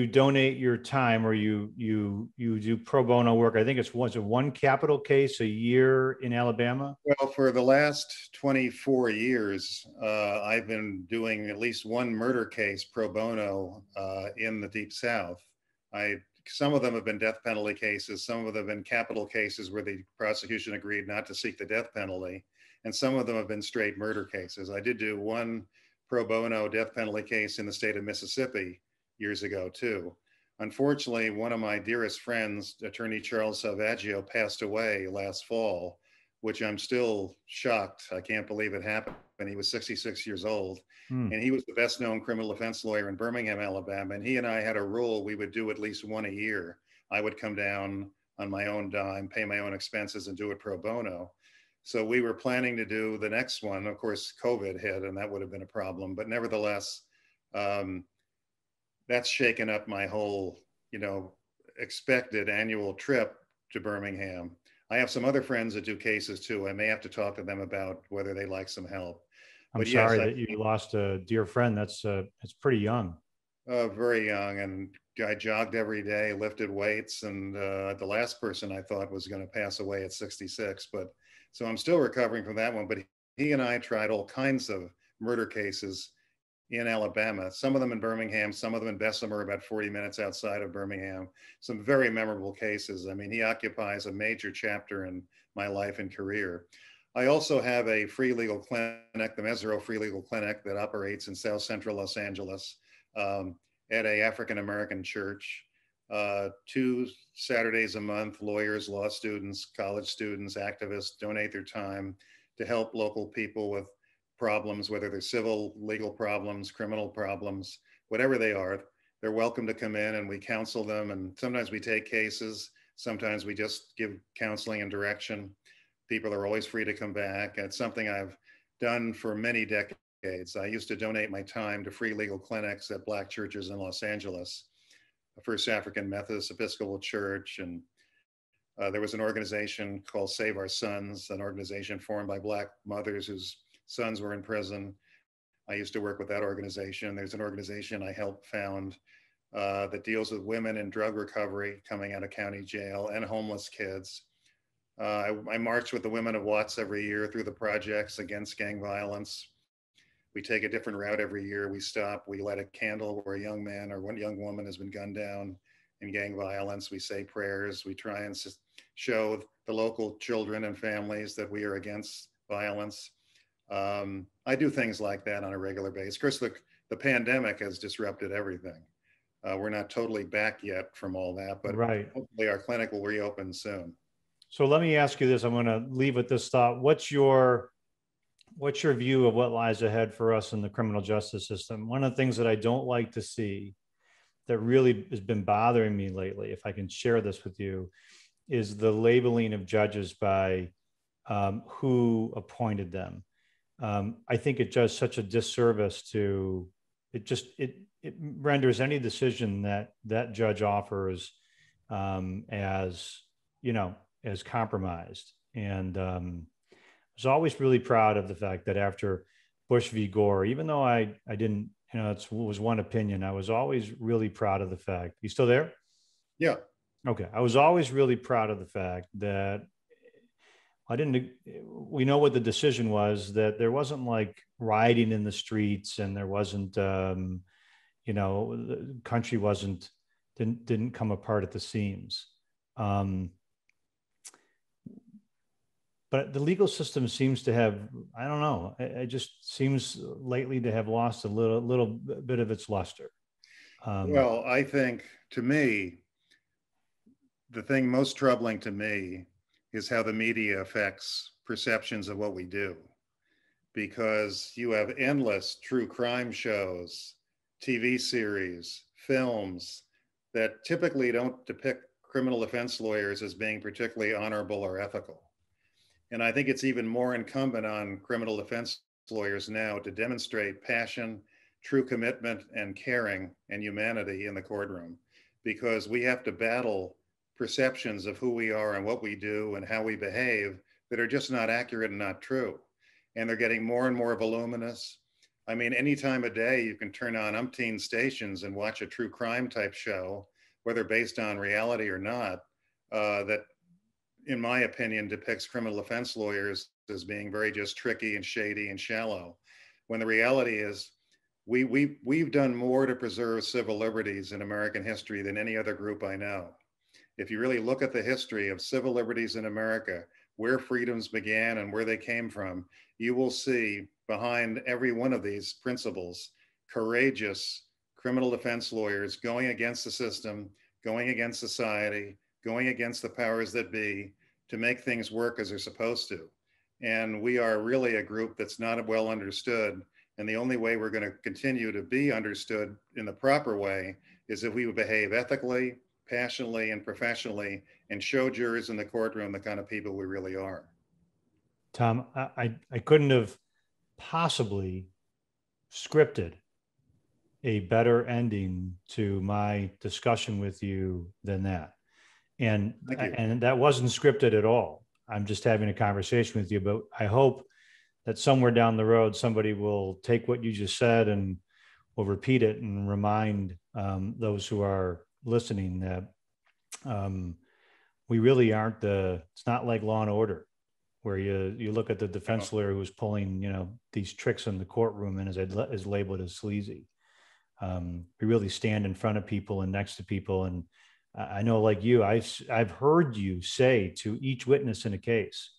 donate your time, or you do pro bono work. I think it's one capital case a year in Alabama. Well, for the last 24 years, I've been doing at least one murder case pro bono in the Deep South. Some of them have been death penalty cases. Some of them have been capital cases where the prosecution agreed not to seek the death penalty. And some of them have been straight murder cases. I did do one pro bono death penalty case in the state of Mississippi years ago, too. Unfortunately, one of my dearest friends, attorney Charles Salvaggio, passed away last fall, which I'm still shocked. I can't believe it happened. He was 66 years old. And he was the best known criminal defense lawyer in Birmingham, Alabama. And he and I had a rule we would do at least one a year. I would come down on my own dime, pay my own expenses, and do it pro bono. So we were planning to do the next one. Of course, COVID hit, and that would have been a problem. But nevertheless, that's shaken up my whole, expected annual trip to Birmingham. I have some other friends that do cases too. I may have to talk to them about whether they'd like some help. I'm sorry that you lost a dear friend. It's pretty young. Very young, and I jogged every day, lifted weights, and the last person I thought was going to pass away at 66. But so I'm still recovering from that one. But he and I tried all kinds of murder cases in Alabama. Some of them in Birmingham, some of them in Bessemer, about 40 minutes outside of Birmingham. Some very memorable cases. I mean, he occupies a major chapter in my life and career. I also have a free legal clinic, the Mesereau Free Legal Clinic, that operates in South Central Los Angeles at a African-American church. 2 Saturdays a month, lawyers, law students, college students, activists donate their time to help local people with problems, whether they're civil, legal problems, criminal problems, whatever they are. They're welcome to come in and we counsel them. And sometimes we take cases. Sometimes we just give counseling and direction. People are always free to come back. And it's something I've done for many decades decades. I used to donate my time to free legal clinics at Black churches in Los Angeles, the First African Methodist Episcopal Church, and there was an organization called Save Our Sons, an organization formed by Black mothers whose sons were in prison. I used to work with that organization. There's an organization I helped found that deals with women in drug recovery coming out of county jail and homeless kids. I march with the Women of Watts every year through the projects against gang violence. We take a different route every year. We stop, we light a candle where a young man or one young woman has been gunned down in gang violence. We say prayers. We try and show the local children and families that we are against violence. I do things like that on a regular basis. Of course, the pandemic has disrupted everything. We're not totally back yet from all that, but right. Hopefully our clinic will reopen soon. So let me ask you this. I'm going to leave with this thought. What's your view of what lies ahead for us in the criminal justice system? One of the things that I don't like to see that really has been bothering me lately, if I can share this with you, is the labeling of judges by who appointed them. I think it does such a disservice to it renders any decision that judge offers as compromised. And I was always really proud of the fact that after Bush v. Gore, even though I didn't, it was one opinion, I was always really proud of the fact. You still there? Yeah. Okay. I was always really proud of the fact that we know what the decision was, that there wasn't like rioting in the streets, and there wasn't, the country didn't come apart at the seams. But the legal system seems to have, I don't know, it just seems lately to have lost a little bit of its luster. Well, I think, to me, the thing most troubling to me is how the media affects perceptions of what we do. Because you have endless true crime shows, TV series, films that typically don't depict criminal defense lawyers as being particularly honorable or ethical. And I think it's even more incumbent on criminal defense lawyers now to demonstrate passion, true commitment, and caring and humanity in the courtroom, because we have to battle perceptions of who we are and what we do and how we behave that are just not accurate and not true. And they're getting more and more voluminous. I mean, any time of day you can turn on umpteen stations and watch a true crime type show, whether based on reality or not, that, in my opinion, depicts criminal defense lawyers as being very just tricky and shady and shallow. When the reality is, we've done more to preserve civil liberties in American history than any other group I know. If you really look at the history of civil liberties in America, where freedoms began and where they came from, you will see behind every one of these principles, courageous criminal defense lawyers going against the system, going against society, going against the powers that be to make things work as they're supposed to. And we are really a group that's not well understood. And the only way we're going to continue to be understood in the proper way is if we behave ethically, passionately, and professionally, and show jurors in the courtroom the kind of people we really are. Tom, I couldn't have possibly scripted a better ending to my discussion with you than that. And that wasn't scripted at all. I'm just having a conversation with you, but I hope that somewhere down the road, somebody will take what you just said and will repeat it and remind those who are listening that we really aren't it's not like Law and Order, where you look at the defense lawyer who's pulling, these tricks in the courtroom and is labeled as sleazy. We really stand in front of people and next to people. And I know, like you, I've heard you say to each witness in a case,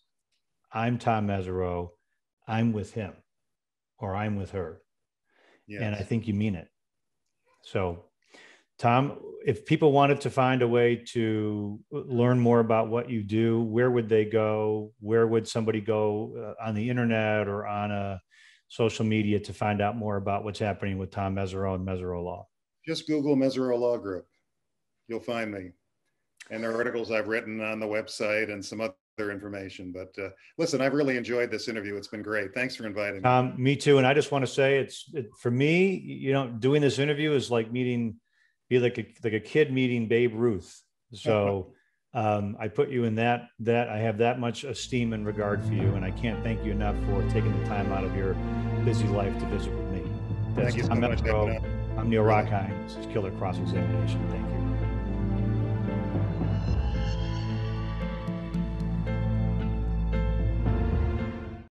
I'm Tom Mesereau, I'm with him, or I'm with her. Yes. And I think you mean it. So, Tom, if people wanted to find a way to learn more about what you do, where would they go? Where would somebody go on the internet or on a social media to find out more about what's happening with Tom Mesereau and Mesereau Law? Just Google Mesereau Law Group. You'll find me. And there are articles I've written on the website and some other information. But listen, I've really enjoyed this interview. It's been great. Thanks for inviting me. Me too. And I just want to say for me, doing this interview is like be like a kid meeting Babe Ruth. So I put you in that I have that much esteem and regard for you. And I can't thank you enough for taking the time out of your busy life to visit with me. Thank you so much. I'm Neil Rockheim. This is Killer Cross Examination. Thank you.